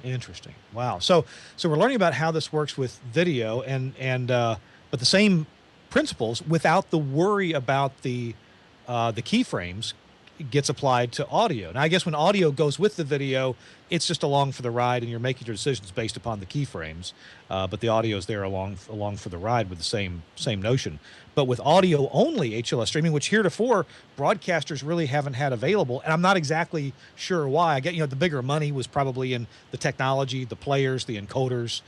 Interesting. Wow. So we're learning about how this works with video, but the same principles without the worry about the keyframes gets applied to audio. Now, I guess when audio goes with the video, it's just along for the ride, and you're making your decisions based upon the keyframes. But the audio is there along for the ride with the same notion. But with audio only HLS streaming, which heretofore broadcasters really haven't had available, and I'm not exactly sure why. I get the bigger money was probably in the technology, the players, the encoders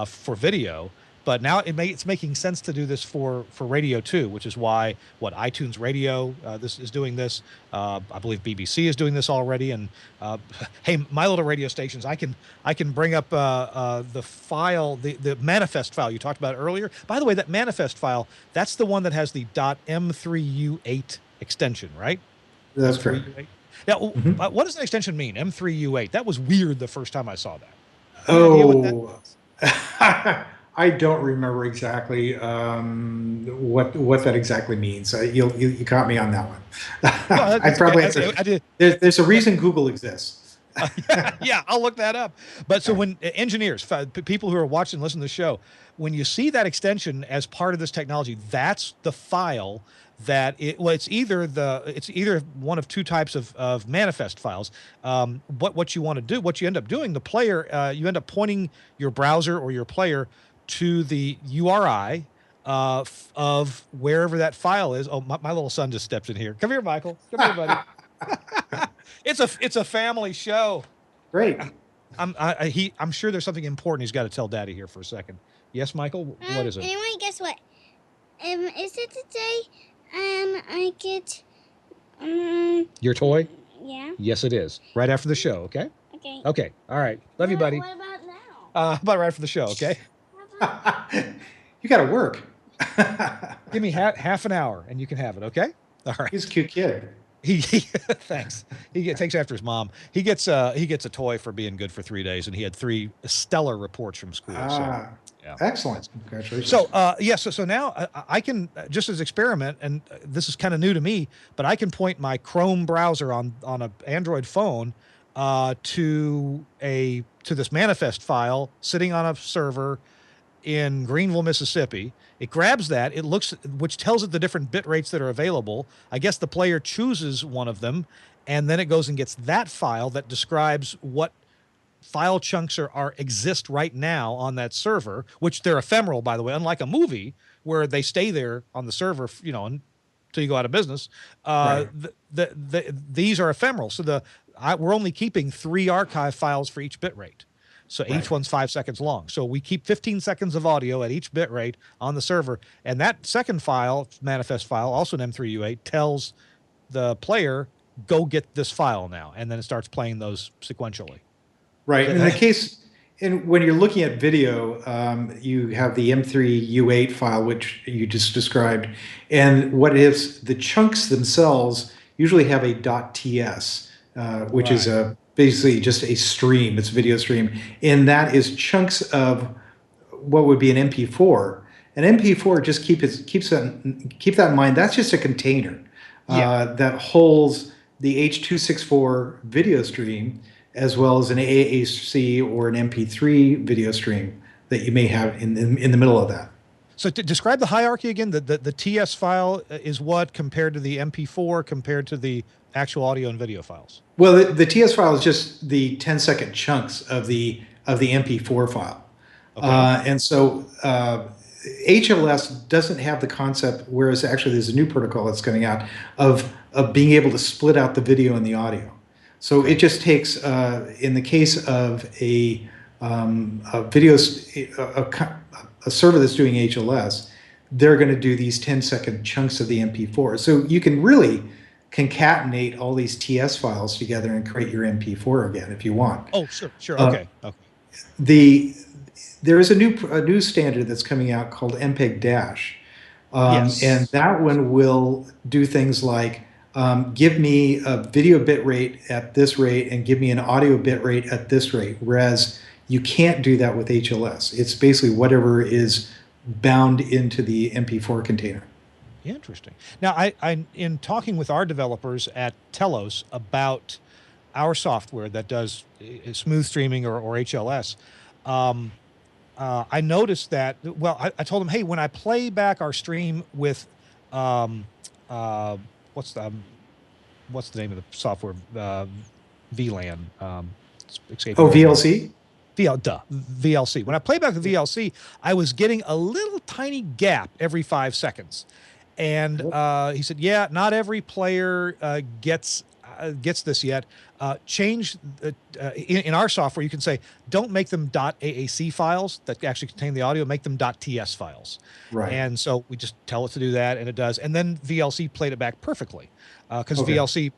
for video. But now it's making sense to do this for radio too, which is why iTunes Radio this is doing this. I believe BBC is doing this already. And hey, my little radio stations, I can bring up the file, the manifest file you talked about earlier. By the way, that manifest file, that's the one that has the .m3u8 extension, right? That's correct. Now, what does an extension mean? M3u8. That was weird the first time I saw that. Oh. I don't remember exactly what that exactly means. You caught me on that one. No, I probably have to, there's a reason Google exists. Yeah, I'll look that up. But so when engineers, people who are watching, listen to the show, when you see that extension as part of this technology, that's the file that it's either one of two types of manifest files. What you want to do, what you end up doing, the player, you end up pointing your browser or your player to the URI of wherever that file is. Oh, my little son just stepped in here. Come here, Michael. Come here, buddy. It's a family show. Great. I'm sure there's something important he's got to tell Daddy here for a second. Yes, Michael. What is it? Anyone guess what? Is it today I get Your toy? yeah. Yes, it is. Right after the show, okay? Okay. Okay. All right. Love you, buddy. What about now? How about right after the show, okay? You got to work. Give me half an hour and you can have it, okay? All right. He's a cute kid. Thanks. Takes after his mom. He gets a toy for being good for 3 days, and he had 3 stellar reports from school. So, yeah. Excellent. Congratulations. So, so now I can just as experiment, and this is kind of new to me, but I can point my Chrome browser on an Android phone to this manifest file sitting on a server in Greenville, Mississippi. It grabs that, it looks, which tells it the different bit rates that are available. I guess the player chooses one of them, and then it goes and gets that file that describes what file chunks exist right now on that server, which they're ephemeral, by the way, unlike a movie where they stay there on the server, until you go out of business. Right. These are ephemeral. So we're only keeping 3 archive files for each bit rate. So each one's 5 seconds long. So we keep 15 seconds of audio at each bit rate on the server. And that second file, manifest file, also an M3U8, tells the player, go get this file now. And then it starts playing those sequentially. Right. In the case, when you're looking at video, you have the M3U8 file, which you just described. And what it is, the chunks themselves usually have a .ts, which is basically just a stream. It's a video stream. And that is chunks of what would be an MP4. An MP4, just keep that in mind. That's just a container that holds the H.264 video stream, as well as an AAC or an MP3 video stream that you may have in the middle of that. So to describe the hierarchy again, the TS file is what compared to the MP4 compared to the actual audio and video files? Well, the TS file is just the 10-second chunks of the MP4 file. Okay. And so HLS doesn't have the concept, whereas actually there's a new protocol that's coming out of being able to split out the video and the audio. So it just takes, in the case of a server that's doing HLS, they're going to do these 10-second chunks of the MP4. So you can really concatenate all these TS files together and create your MP4 again if you want. Oh, sure. Okay. There is a new standard that's coming out called MPEG-Dash. Yes. And that one will do things like give me a video bit rate at this rate and give me an audio bit rate at this rate, whereas you can't do that with HLS. It's basically whatever is bound into the MP4 container. Interesting. Now, I in talking with our developers at Telos about our software that does smooth streaming or HLS, I noticed that, well, I told them, hey, when I play back our stream with, what's the name of the software? VLAN. VLC? VLC. When I play back the VLC, I was getting a little tiny gap every 5 seconds. And he said, yeah, not every player gets this yet. Change in our software, you can say, don't make them .AAC files that actually contain the audio, make them .TS files. Right. And so we just tell it to do that, and it does. And then VLC played it back perfectly because VLC,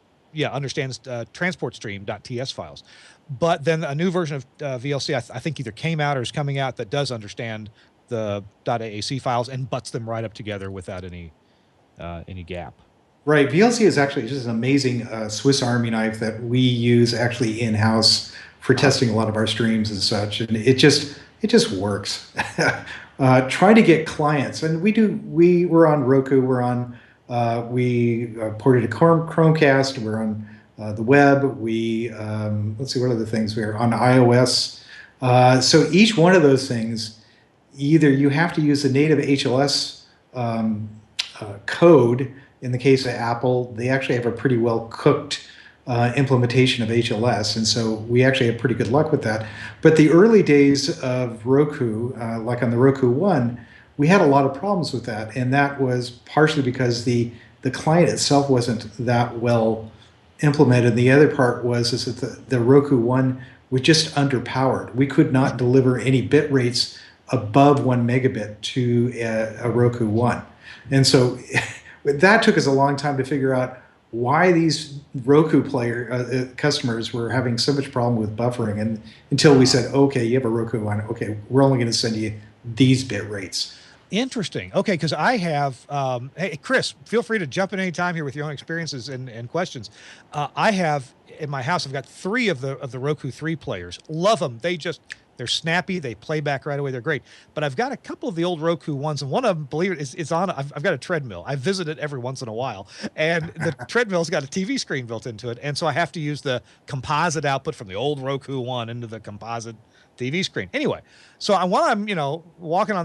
understands transport stream .TS files. But then a new version of VLC, I think either came out or is coming out that does understand the .AAC files and butts them right up together without any gap. Right. VLC is actually just an amazing Swiss Army knife that we use actually in-house for testing a lot of our streams and such. And it just works. Trying to get clients, and we're on Roku, we ported to Chromecast, we're on the web, let's see what other things we're on iOS. So each one of those things, either you have to use the native HLS code. In the case of Apple, they actually have a pretty well cooked implementation of HLS, and so we actually have pretty good luck with that. But the early days of Roku, like on the Roku One, we had a lot of problems with that, and that was partially because the client itself wasn't that well implemented. The other part was that the Roku One was just underpowered. We could not deliver any bit rates above 1 megabit to a Roku One, and so that took us a long time to figure out why these Roku customers were having so much problem with buffering, and until we said, okay, you have a Roku one, okay, we're only going to send you these bit rates. Interesting. Okay, because I have, hey, Chris, feel free to jump in any time here with your own experiences and questions. I have in my house, I've got 3 of the Roku 3 players. Love them. They're snappy. They play back right away. They're great. But I've got a couple of the old Roku ones, and one of them, believe it, is on. I've got a treadmill. I visit it every once in a while, and the treadmill's got a TV screen built into it, and so I have to use the composite output from the old Roku one into the composite TV screen. Anyway, so while I'm walking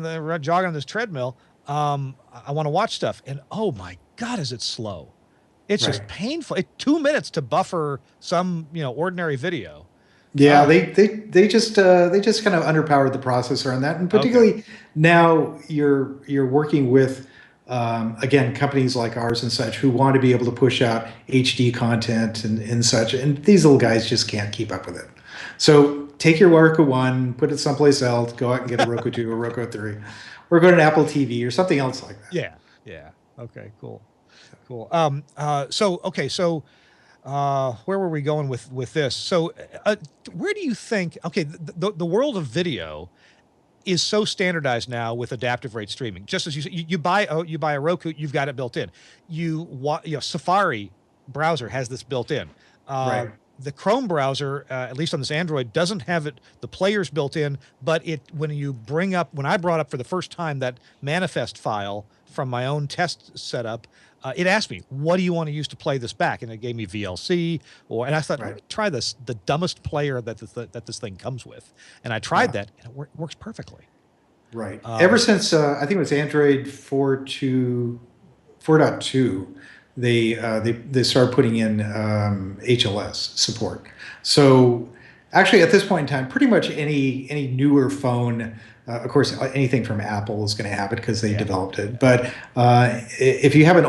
jogging on this treadmill, I want to watch stuff, and oh my God, is it slow? It's just painful. 2 minutes to buffer some ordinary video. Yeah, they just kind of underpowered the processor on that, and particularly now you're working with again companies like ours and such who want to be able to push out HD content and such, and these little guys just can't keep up with it. So take your Roku 1, put it someplace else, go out and get a Roku 2 or Roku 3, or go to an Apple TV or something else like that. Yeah. Okay. Cool. So where were we going with this? So, where do you think? Okay, the world of video is so standardized now with adaptive rate streaming. Just as you buy a Roku, you've got it built in. Safari browser has this built in. The Chrome browser, at least on this Android, doesn't have the players built in. But when I brought up for the first time that manifest file from my own test setup. It asked me, what do you want to use to play this back? And it gave me VLC, and I thought, let me try the dumbest player that this thing comes with. And I tried that, and it works perfectly. Right. Ever since, I think it was Android 4.2, they started putting in HLS support. So actually, at this point in time, pretty much any newer phone, of course, anything from Apple is going to have it because they developed it. But if you have like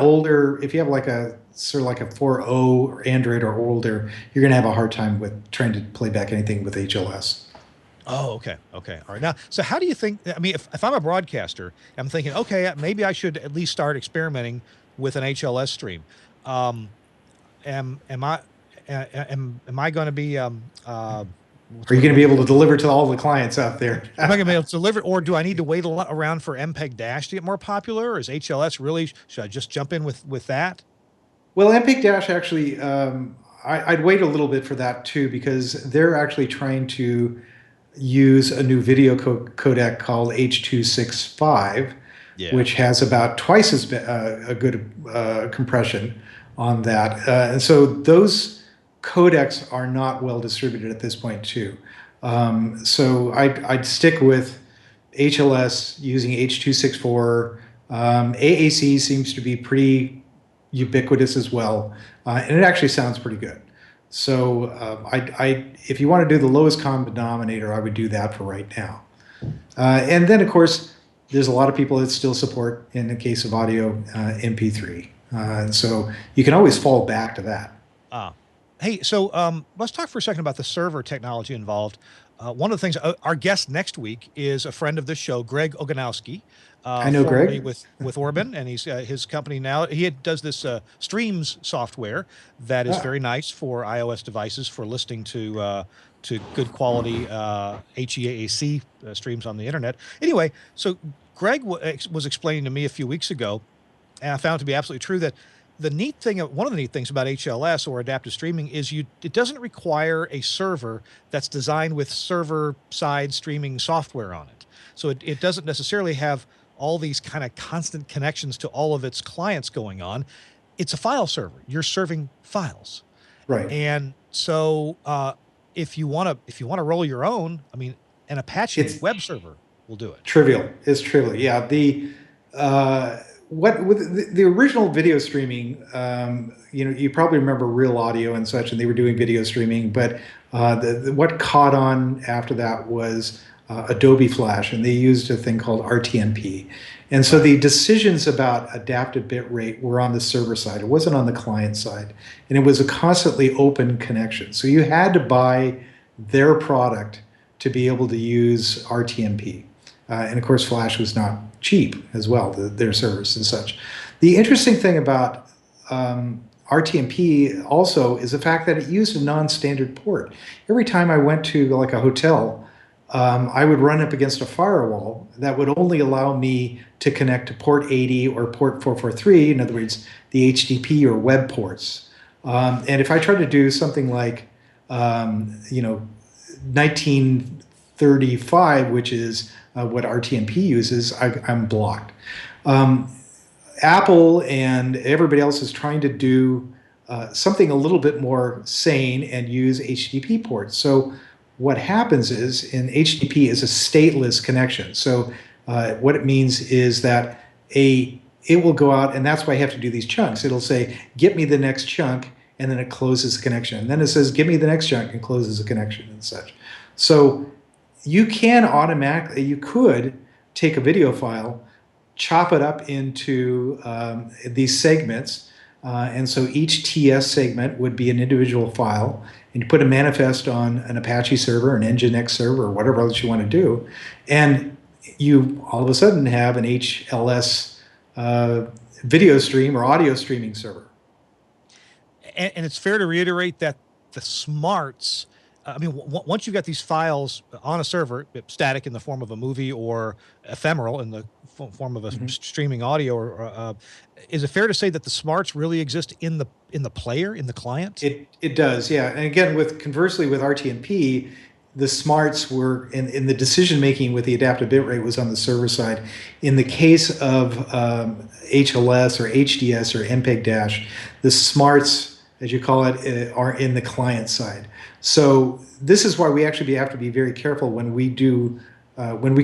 a sort of like a 4.0 or Android or older, you're going to have a hard time with trying to play back anything with HLS. Oh, okay. All right. Now, so how do you think? I mean, if I'm a broadcaster, I'm thinking, okay, maybe I should at least start experimenting with an HLS stream. Am I going to be? Are you going to be able to deliver to all the clients out there? Am I going to be able to deliver, or do I need to wait around for MPEG-Dash to get more popular? Or is HLS really? Should I just jump in with that? Well, MPEG-Dash actually, I'd wait a little bit for that too, because they're actually trying to use a new video codec called H.265, which has about twice as a good compression on that, and so those codecs are not well distributed at this point too. So I'd stick with HLS using H.264. AAC seems to be pretty ubiquitous as well, and it actually sounds pretty good. So if you want to do the lowest common denominator, I would do that for right now. And then, of course, there's a lot of people that still support, in the case of audio, MP3. And so you can always fall back to that. Hey, so let's talk for a second about the server technology involved. One of the things, our guest next week is a friend of this show, Greg Oganowski. I know Greg. With Orban, and he's his company now. He does this Streams software that is very nice for iOS devices for listening to good quality HEAC streams on the internet. Anyway, so Greg was explaining to me a few weeks ago, and I found it to be absolutely true, that one of the neat things about HLS or adaptive streaming is it doesn't require a server that's designed with server-side streaming software on it. So it doesn't necessarily have all these kind of constant connections to all of its clients going on. It's a file server. You're serving files. Right. And so if you want to roll your own, I mean, an Apache web server will do it. It's trivial. Yeah. With the original video streaming, you probably remember Real Audio and such, and they were doing video streaming. But what caught on after that was Adobe Flash, and they used a thing called RTMP. And so the decisions about adaptive bit rate were on the server side. It wasn't on the client side. And it was a constantly open connection. So you had to buy their product to be able to use RTMP. And of course, Flash was not cheap as well, their servers and such. The interesting thing about RTMP also is the fact that it used a non-standard port. Every time I went to like a hotel, I would run up against a firewall that would only allow me to connect to port 80 or port 443, in other words, the HTTP or web ports. And if I try to do something like, 1935, which is what RTMP uses, I'm blocked. Apple and everybody else is trying to do something a little bit more sane and use HTTP ports. So what happens is, in HTTP is a stateless connection. So what it means is that it will go out, and that's why I have to do these chunks. It'll say, get me the next chunk, and then it closes the connection. And then it says, give me the next chunk, and closes the connection and such. So you could take a video file, chop it up into these segments, and so each TS segment would be an individual file, and you put a manifest on an Apache server, an Nginx server, or whatever else you want to do, and you all of a sudden have an HLS video stream or audio streaming server. And it's fair to reiterate that the smarts, once you've got these files on a server, static in the form of a movie or ephemeral in the form of a streaming audio, or is it fair to say that the smarts really exist in the player, in the client? It does, yeah. And again, conversely with RTMP, the smarts were in the decision making with the adaptive bitrate was on the server side. In the case of HLS or HDS or MPEG-, the smarts, as you call it, are in the client side. So this is why we actually have to be very careful when we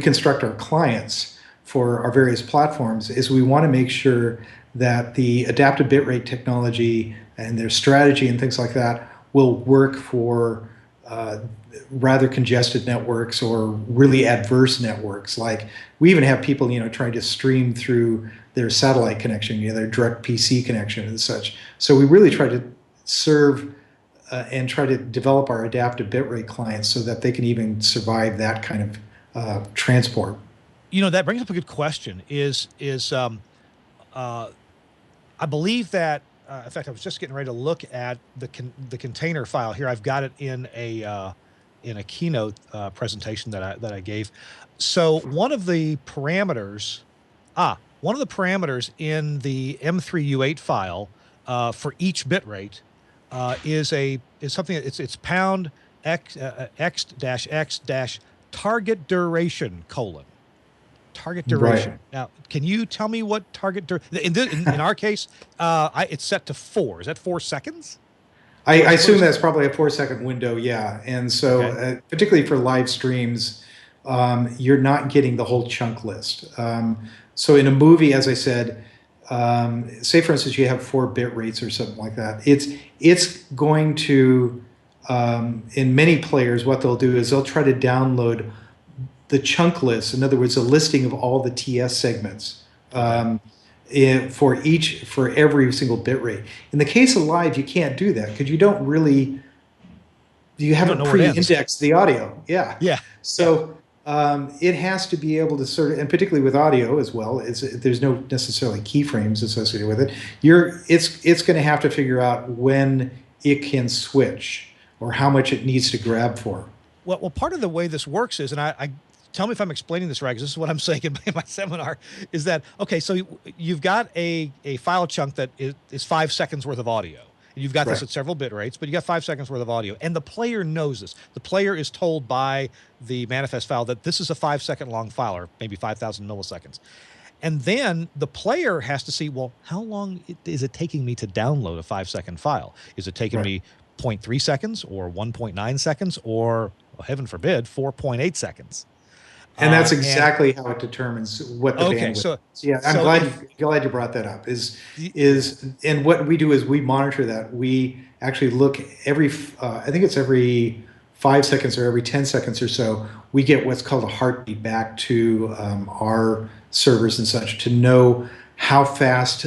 construct our clients for our various platforms, is we want to make sure that the adaptive bitrate technology and their strategy and things like that will work for rather congested networks or really adverse networks. Like, we even have people, trying to stream through their satellite connection, their direct PC connection and such. So we really try to serve and try to develop our adaptive bitrate clients so that they can even survive that kind of transport. That brings up a good question. I believe that, in fact, I was just getting ready to look at the container file here. I've got it in a keynote presentation that I gave. So one of the parameters in the M3U8 file for each bitrate is something. It's pound x target duration : target duration. Right. Now, can you tell me what target in our case, it's set to 4. Is that 4 seconds? I assume that's probably a 4-second window, yeah. And so, okay. Particularly for live streams, you're not getting the whole chunk list. So in a movie, as I said, say for instance you have 4 bit rates or something like that. It's going to, in many players, what they'll do is they'll try to download the chunk list. In other words, a listing of all the TS segments for every single bit rate. In the case of live, you can't do that because you haven't pre-indexed the audio. Yeah. Yeah. So it has to be able to and particularly with audio as well, there's no necessarily keyframes associated with it. It's going to have to figure out when it can switch or how much it needs to grab for. Well, part of the way this works is, and I tell me if I'm explaining this right, because this is what I'm saying in my seminar, is that, okay, so you've got a file chunk that is 5 seconds worth of audio. And you've got this at several bit rates, but you got 5 seconds worth of audio. And the player knows this. The player is told by the manifest file that this is a 5-second long file, or maybe 5,000 milliseconds. And then the player has to see, well, how long is it taking me to download a 5-second file? Is it taking me 0.3 seconds or 1.9 seconds or, well, heaven forbid, 4.8 seconds? And that's exactly how it determines what the bandwidth is. Yeah, I'm glad you brought that up. And what we do is we monitor that. We actually look every, I think it's every 5 seconds or every 10 seconds or so, we get what's called a heartbeat back to our servers and such to know how fast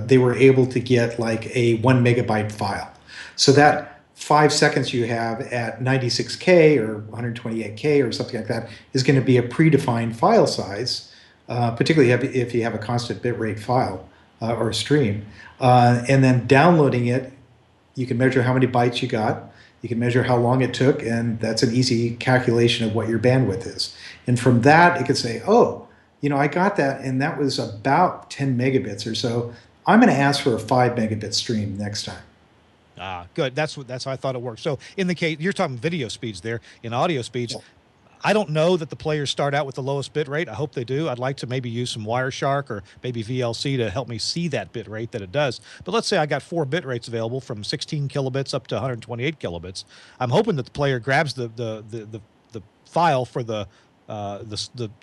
they were able to get like a 1 megabyte file. So that 5 seconds you have at 96K or 128K or something like that is going to be a predefined file size, particularly if you have a constant bitrate file. or stream. And then downloading it, you can measure how many bytes you got. You can measure how long it took, and that's an easy calculation of what your bandwidth is. And from that, it could say, oh, I got that, and that was about 10 megabits or so. I'm going to ask for a 5 megabit stream next time. Ah, good. That's how I thought it worked. So in the case, you're talking video speeds there. In audio speeds, I don't know that the players start out with the lowest bit rate. I hope they do. I'd like to maybe use some Wireshark or maybe VLC to help me see that bit rate that it does. But let's say I got 4 bit rates available from 16 kilobits up to 128 kilobits. I'm hoping that the player grabs the file for the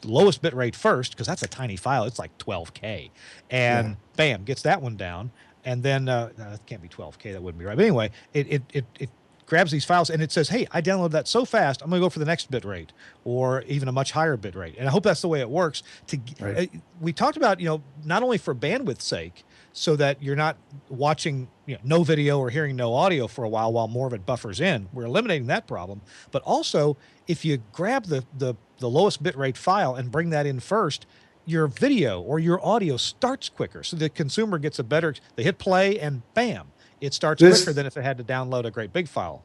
lowest bit rate first, because that's a tiny file. It's like 12K, and bam, gets that one down. And then no, that can't be 12K. That wouldn't be right. But anyway, it grabs these files and it says, hey, I downloaded that so fast, I'm going to go for the next bit rate or even a much higher bit rate. And I hope that's the way it works. We talked about, not only for bandwidth's sake, so that you're not watching no video or hearing no audio for a while more of it buffers in. We're eliminating that problem. But also, if you grab the lowest bit rate file and bring that in first, your video or your audio starts quicker. So the consumer gets they hit play and bam, it starts quicker than if it had to download a great big file.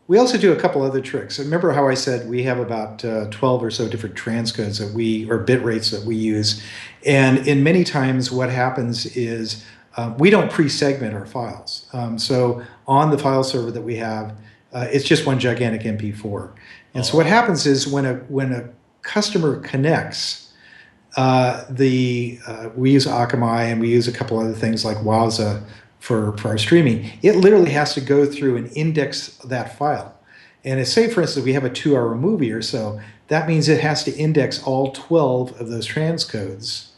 We also do a couple other tricks. Remember how I said we have about 12 or so different transcodes or bit rates that we use. And in many times what happens is we don't pre-segment our files. So on the file server that we have, it's just one gigantic MP4. And so what happens is when a customer connects, we use Akamai and we use a couple other things like Wowza for our streaming. It literally has to go through and index that file. And say, for instance, we have a 2-hour movie or so, that means it has to index all 12 of those transcodes.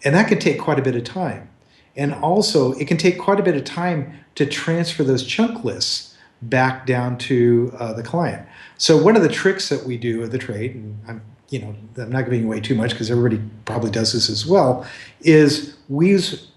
And that can take quite a bit of time. And also, it can take quite a bit of time to transfer those chunk lists back down to the client. So one of the tricks that we do at the trade, and I'm not giving away too much because everybody probably does this as well, is we use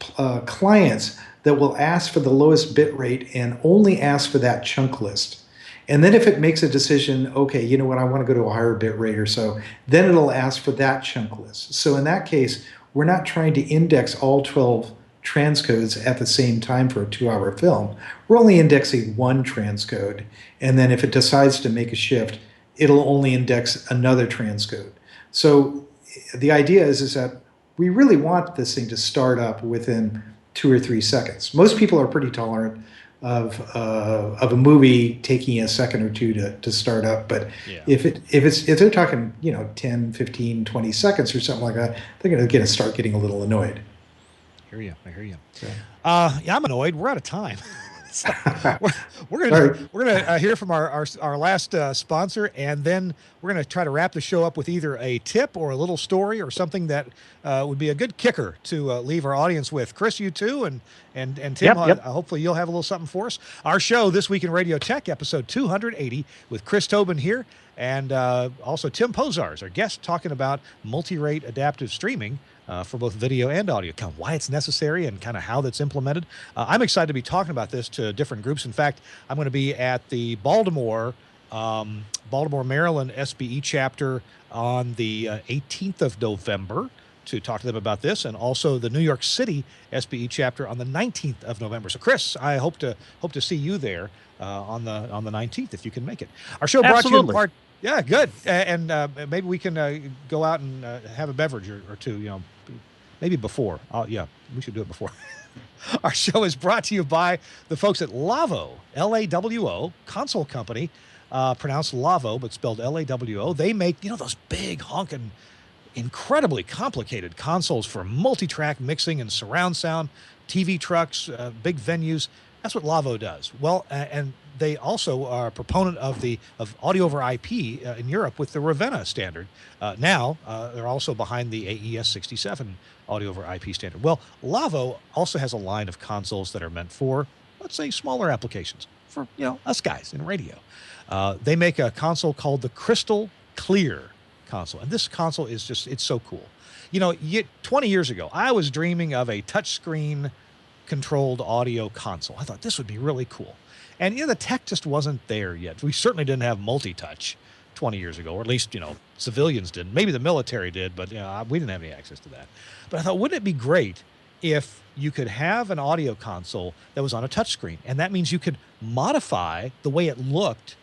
clients that will ask for the lowest bit rate and only ask for that chunk list. And then if it makes a decision, okay, you know what, I want to go to a higher bit rate or so, then it'll ask for that chunk list. So in that case, we're not trying to index all 12 transcodes at the same time for a 2-hour film. We're only indexing one transcode. And then if it decides to make a shift, it'll only index another transcode. So the idea is that we really want this thing to start up within 2 or 3 seconds. Most people are pretty tolerant of a movie taking a second or two to start up, but if they're talking 10, 15, 20 seconds or something like that, they're going to start getting a little annoyed. I hear you. Yeah. I'm annoyed. We're out of time. we're gonna hear from our last sponsor, and then we're gonna try to wrap the show up with either a tip or a little story or something that would be a good kicker to leave our audience with. Chris, you too, and Tim. Yep. Hopefully you'll have a little something for us. Our show, This Week in Radio Tech, episode 280, with Chris Tobin here, and also Tim Pozar is our guest, talking about multi-rate adaptive streaming. For both video and audio, kind of why it's necessary and kind of how that's implemented. I'm excited to be talking about this to different groups. In fact, I'm going to be at the Baltimore, Maryland SBE chapter on the 18th of November to talk to them about this, and also the New York City SBE chapter on the 19th of November. So, Chris, I hope to see you there on the 19th if you can make it. Our show brought to you in part. Yeah, good. And maybe we can go out and have a beverage or two, maybe before. Yeah, we should do it before. Our show is brought to you by the folks at Lavo, L-A-W-O, console company, pronounced Lavo, but spelled L-A-W-O. They make, those big, honking, incredibly complicated consoles for multi-track mixing and surround sound, TV trucks, big venues. That's what Lavo does. Well, and they also are a proponent of audio over IP in Europe with the Ravenna standard. Now, they're also behind the AES 67 audio over IP standard. Well, Lavo also has a line of consoles that are meant for, let's say, smaller applications, for, us guys in radio. They make a console called the Crystal Clear console. And this console is it's so cool. 20 years ago, I was dreaming of a touchscreen controlled audio console. I thought this would be really cool. And, the tech just wasn't there yet. We certainly didn't have multi-touch 20 years ago, or at least, civilians didn't. Maybe the military did, but we didn't have any access to that. But I thought, wouldn't it be great if you could have an audio console that was on a touchscreen, and that means you could modify the way it looked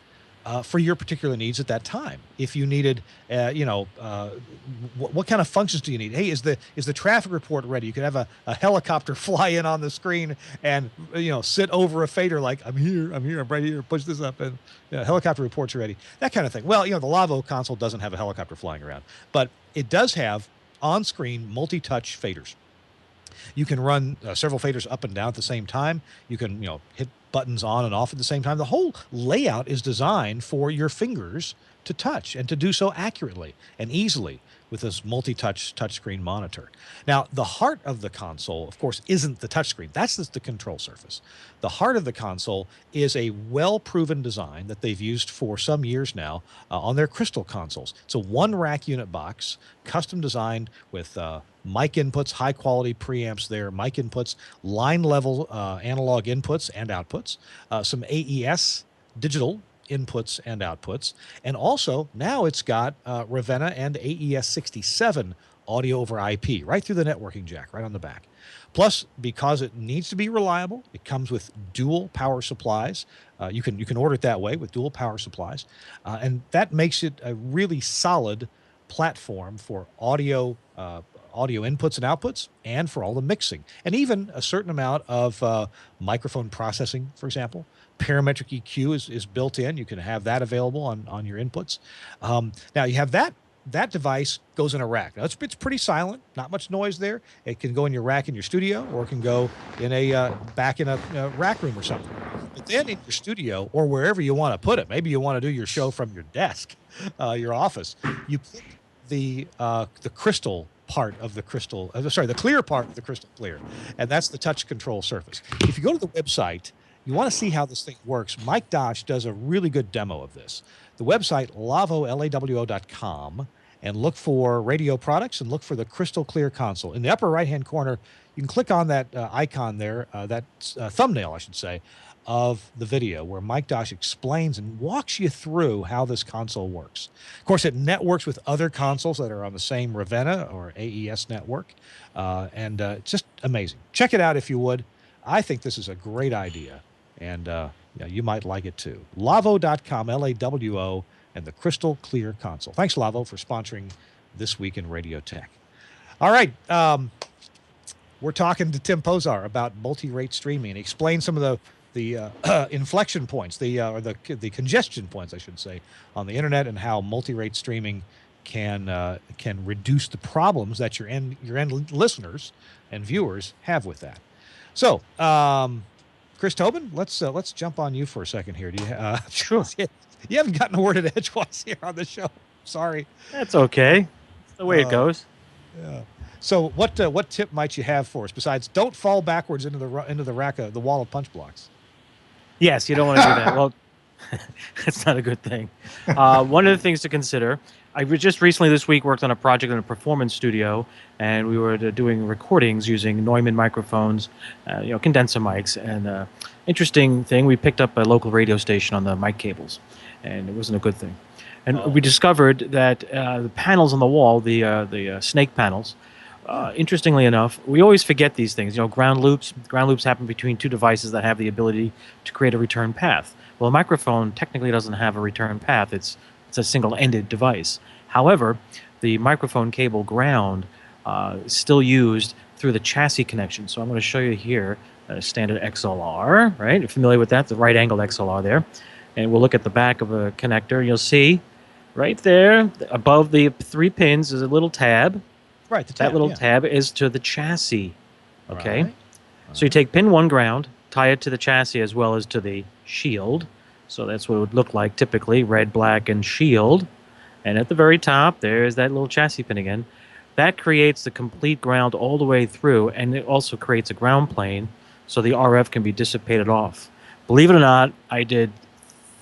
for your particular needs at that time. If you needed, what kind of functions do you need? Hey, is the traffic report ready? You could have a helicopter fly in on the screen and sit over a fader like, I'm here, I'm right here, push this up, and helicopter reports are ready. That kind of thing. Well, the Lavo console doesn't have a helicopter flying around, but it does have on-screen multi-touch faders. You can run several faders up and down at the same time. You can, hit buttons on and off at the same time. The whole layout is designed for your fingers to touch and to do so accurately and easily with this multi-touch touchscreen monitor. Now, the heart of the console, of course, isn't the touchscreen. That's just the control surface. The heart of the console is a well-proven design that they've used for some years now on their Crystal consoles. It's a one-rack unit box, custom designed with mic inputs, high-quality preamps there, mic inputs, line-level analog inputs and outputs, some AES digital inputs and outputs, and also now it's got Ravenna and AES67 audio over IP right through the networking jack right on the back. Plus, because it needs to be reliable, it comes with dual power supplies. You can order it that way with dual power supplies, and that makes it a really solid platform for audio inputs and outputs, and for all the mixing, and even a certain amount of microphone processing, for example. Parametric EQ is built in. You can have that available on your inputs. Now you have that device goes in a rack. Now it's pretty silent, not much noise there. It can go in your rack in your studio, or it can go in back in a rack room or something. But then in your studio or wherever you want to put it, maybe you want to do your show from your desk, your office. You put the crystal part of the crystal, the clear part of the crystal clear, and that's the touch control surface. If you go to the website, you want to see how this thing works. Mike Dosh does a really good demo of this. The website, lavo.com, and look for radio products and look for the crystal clear console. In the upper right-hand corner, you can click on that icon there, that thumbnail, I should say, of the video where Mike Dosh explains and walks you through how this console works. Of course, it networks with other consoles that are on the same Ravenna or AES network, and it's just amazing. Check it out if you would. I think this is a great idea, and you might like it too. Lavo.com, LAWO, and the Crystal Clear console. Thanks, Lavo, for sponsoring This Week in Radio Tech. All right. We're talking to Tim Pozar about multi-rate streaming. He explained some of the inflection points, the congestion points, I should say, on the internet, and how multi-rate streaming can reduce the problems that your end listeners and viewers have with that. So, Chris Tobin, let's jump on you for a second here. Do you? Sure. You haven't gotten a word at edgewise here on the show. Sorry. That's okay. It's the way it goes. Yeah. So, what tip might you have for us besides don't fall backwards into the rack of the wall of punch blocks? Yes, you don't want to do that. Well, that's not a good thing. One of the things to consider, I just recently this week worked on a project in a performance studio, and we were doing recordings using Neumann microphones, condenser mics. And interesting thing, we picked up a local radio station on the mic cables, and it wasn't a good thing. And we discovered that the panels on the wall, the snake panels, interestingly enough, we always forget these things. Ground loops happen between two devices that have the ability to create a return path. Well, a microphone technically doesn't have a return path. It's a single-ended device. However, the microphone cable ground is still used through the chassis connection. So I'm going to show you here a standard XLR, right? You're familiar with that, the right-angled XLR there. And we'll look at the back of a connector. You'll see right there, above the 3 pins, is a little tab. Right, the tab, that little tab is to the chassis, okay? Right. So you take pin 1 ground, tie it to the chassis as well as to the shield. So that's what it would look like typically, red, black, and shield. And at the very top, there's that little chassis pin again. That creates the complete ground all the way through, and it also creates a ground plane so the RF can be dissipated off. Believe it or not, I did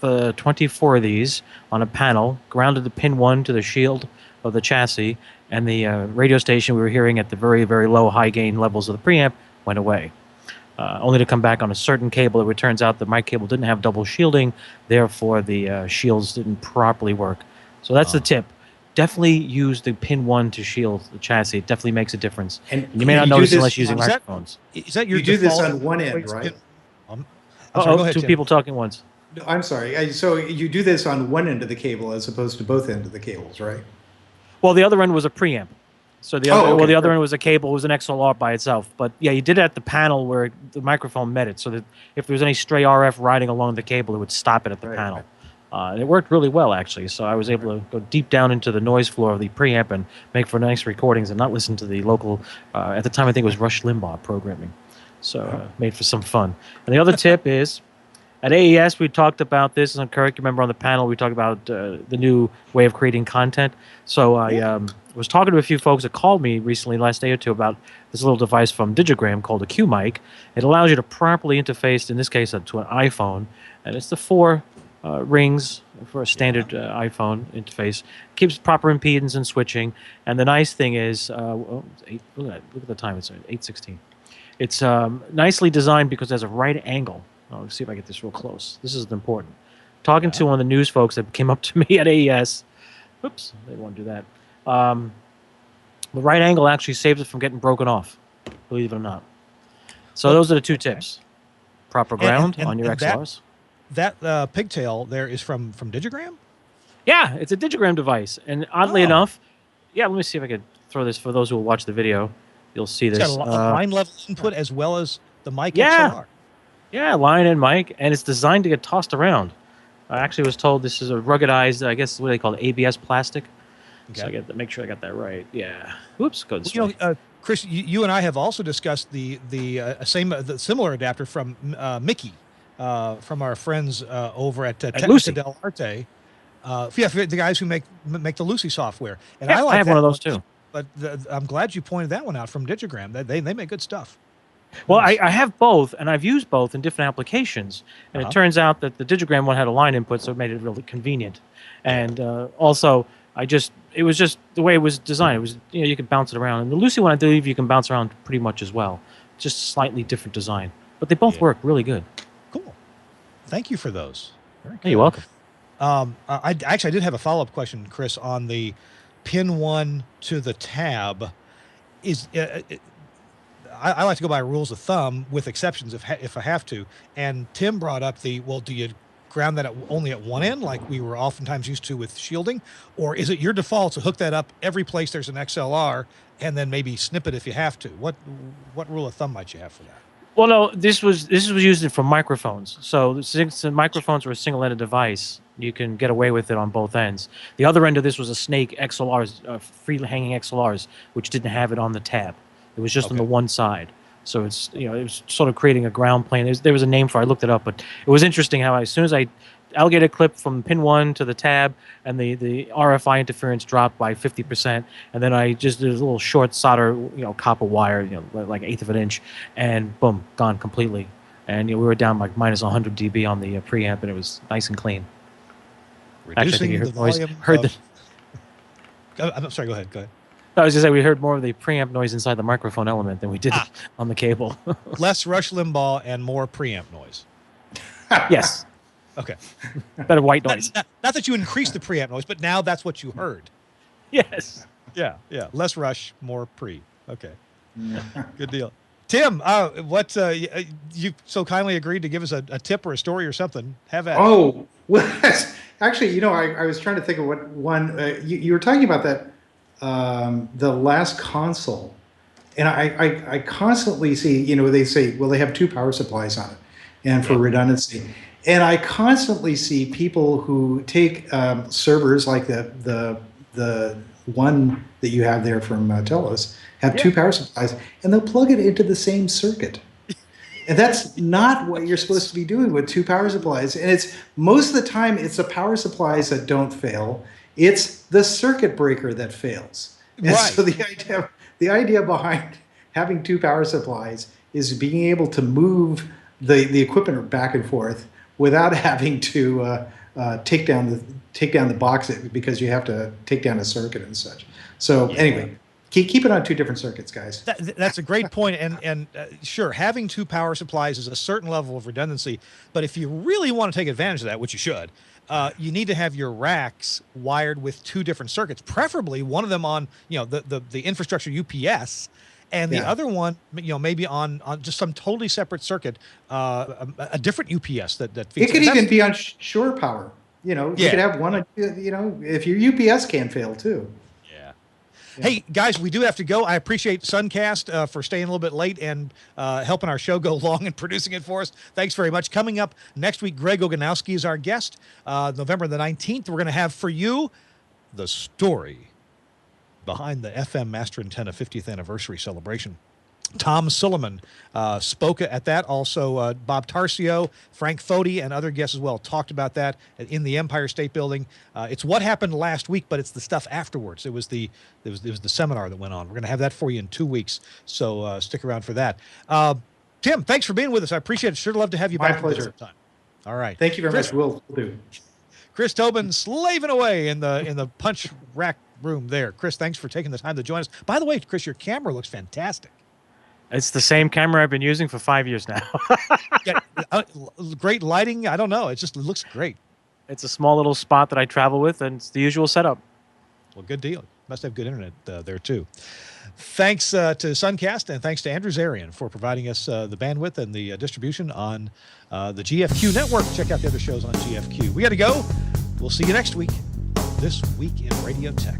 24 of these on a panel, grounded the pin 1 to the shield of the chassis, and the radio station we were hearing at the very, very low high gain levels of the preamp went away. Only to come back on a certain cable. It turns out the mic cable didn't have double shielding, therefore the shields didn't properly work. So that's the tip. definitely use the pin 1 to shield the chassis. It definitely makes a difference. And You may not you do notice this- unless you're using is that- microphones. Is that your You do this default? on one end, right? I'm sorry, go ahead, Two Tim. people talking at once. I'm sorry. So you do this on one end of the cable as opposed to both ends of the cables, right? Well, the other end was a preamp. So the other end was a cable. It was an XLR by itself. But yeah, you did it at the panel where the microphone met it, so that if there was any stray RF riding along the cable, it would stop it at the panel. And it worked really well, actually. So I was able to go deep down into the noise floor of the preamp and make for nice recordings and not listen to the local, at the time I think it was Rush Limbaugh programming. So made for some fun. And the other tip is, at AES we talked about this. And Kirk, you remember on the panel we talked about the new way of creating content. So I was talking to a few folks that called me recently, last day or two, about this little device from Digigram called a Q mic. It allows you to properly interface, in this case, to an iPhone. And it's the 4 rings for a standard iPhone interface. Keeps proper impedance and switching. And the nice thing is, look at the time, it's 8:16. It's nicely designed because it has a right angle. Let's see if I get this real close. This is important. Talking to one of the news folks that came up to me at AES. Oops, they didn't want to do that. The right angle actually saves it from getting broken off, believe it or not. So those are the 2 tips. Proper ground on your XLRs. That pigtail there is from Digigram? Yeah, it's a Digigram device. And oddly enough, let me see if I could throw this for those who will watch the video. You'll see this. It's got a line level input as well as the mic XLR. Yeah, line and mic, and it's designed to get tossed around. I actually was told this is a ruggedized, I guess what they call it, ABS plastic. Okay. So I get to make sure I got that right. Yeah. Oops. Go this way. Chris, you and I have also discussed the similar adapter from Mickey, from our friends over at TWiRT. The guys who make the Lucy software. And I have one of those too. But I'm glad you pointed that one out from Digigram. They make good stuff. Well, I have both, and I've used both in different applications. And it turns out that the Digigram one had a line input, so it made it really convenient. And also, it was just the way it was designed. It was, you could bounce it around. And the Lucy one, I believe you can bounce around pretty much as well. Just slightly different design. But they both work really good. Cool. Thank you for those. Very cool. You're welcome. I did have a follow-up question, Chris, on the pin 1 to the tab. I like to go by rules of thumb with exceptions if I have to. And Tim brought up do you ground that only at one end like we were oftentimes used to with shielding? Or is it your default to hook that up every place there's an XLR and then maybe snip it if you have to? What rule of thumb might you have for that? Well, no, this was used for microphones. So since the microphones were a single-ended device, you can get away with it on both ends. The other end of this was a Snake XLRs, free-hanging XLRs, which didn't have it on the tab. It was just on the one side. So it's it was sort of creating a ground plane. There was a name for it. I looked it up, but it was interesting how as soon as I alligator clip from pin 1 to the tab, and the RFI interference dropped by 50%, and then I just did a little short solder, copper wire, like 1/8 of an inch, and boom, gone completely. And we were down like minus 100 dB on the preamp, and it was nice and clean. Reducing the volume. I'm sorry. Go ahead. I was just saying we heard more of the preamp noise inside the microphone element than we did on the cable. Less Rush Limbaugh and more preamp noise. Yes. Okay. Better white noise. Not that you increased the preamp noise, but now that's what you heard. Yes. Yeah. Less Rush, more pre. Okay. Good deal. Tim, you so kindly agreed to give us a tip or a story or something. Have at it. Oh, well, actually, I was trying to think of what one you were talking about that. The last console, and I constantly see, they say, well, they have 2 power supplies on it, and for redundancy, and I constantly see people who take servers like the one that you have there from Telos have 2 power supplies, and they'll plug it into the same circuit. And that's not what you're supposed to be doing with 2 power supplies. And it's most of the time it's the power supplies that don't fail. It's the circuit breaker that fails. And right. So the idea behind having 2 power supplies is being able to move the equipment back and forth without having to take down the box because you have to take down a circuit and such. So anyway, Keep it on 2 different circuits, guys. That's a great point. And sure, having 2 power supplies is a certain level of redundancy. But if you really want to take advantage of that, which you should, you need to have your racks wired with 2 different circuits, preferably one of them on, the infrastructure UPS, and the other one, maybe on just some totally separate circuit, a different UPS that feeds. It could even be on shore power. You could have one, if your UPS can fail too. Yeah. Hey, guys, we do have to go. I appreciate Suncast for staying a little bit late and helping our show go along and producing it for us. Thanks very much. Coming up next week, Greg Oganowski is our guest. November the 19th, we're going to have for you the story behind the FM Master Antenna 50th anniversary celebration. Tom Silliman spoke at that. Also, Bob Tarcio, Frank Foti, and other guests as well talked about that in the Empire State Building. It's what happened last week, but it's the stuff afterwards. It was the seminar that went on. We're going to have that for you in 2 weeks, so stick around for that. Tim, thanks for being with us. I appreciate it. Sure love to have you back. My pleasure. Sometime. All right. Thank you very much. We'll do. Chris Tobin slaving away in the punch rack room there. Chris, thanks for taking the time to join us. By the way, Chris, your camera looks fantastic. It's the same camera I've been using for 5 years now. Yeah, great lighting. I don't know. It looks great. It's a small little spot that I travel with, and it's the usual setup. Well, good deal. Must have good internet there, too. Thanks to Suncast, and thanks to Andrew Zarian for providing us the bandwidth and the distribution on the GFQ network. Check out the other shows on GFQ. We got to go. We'll see you next week. This Week in Radio Tech.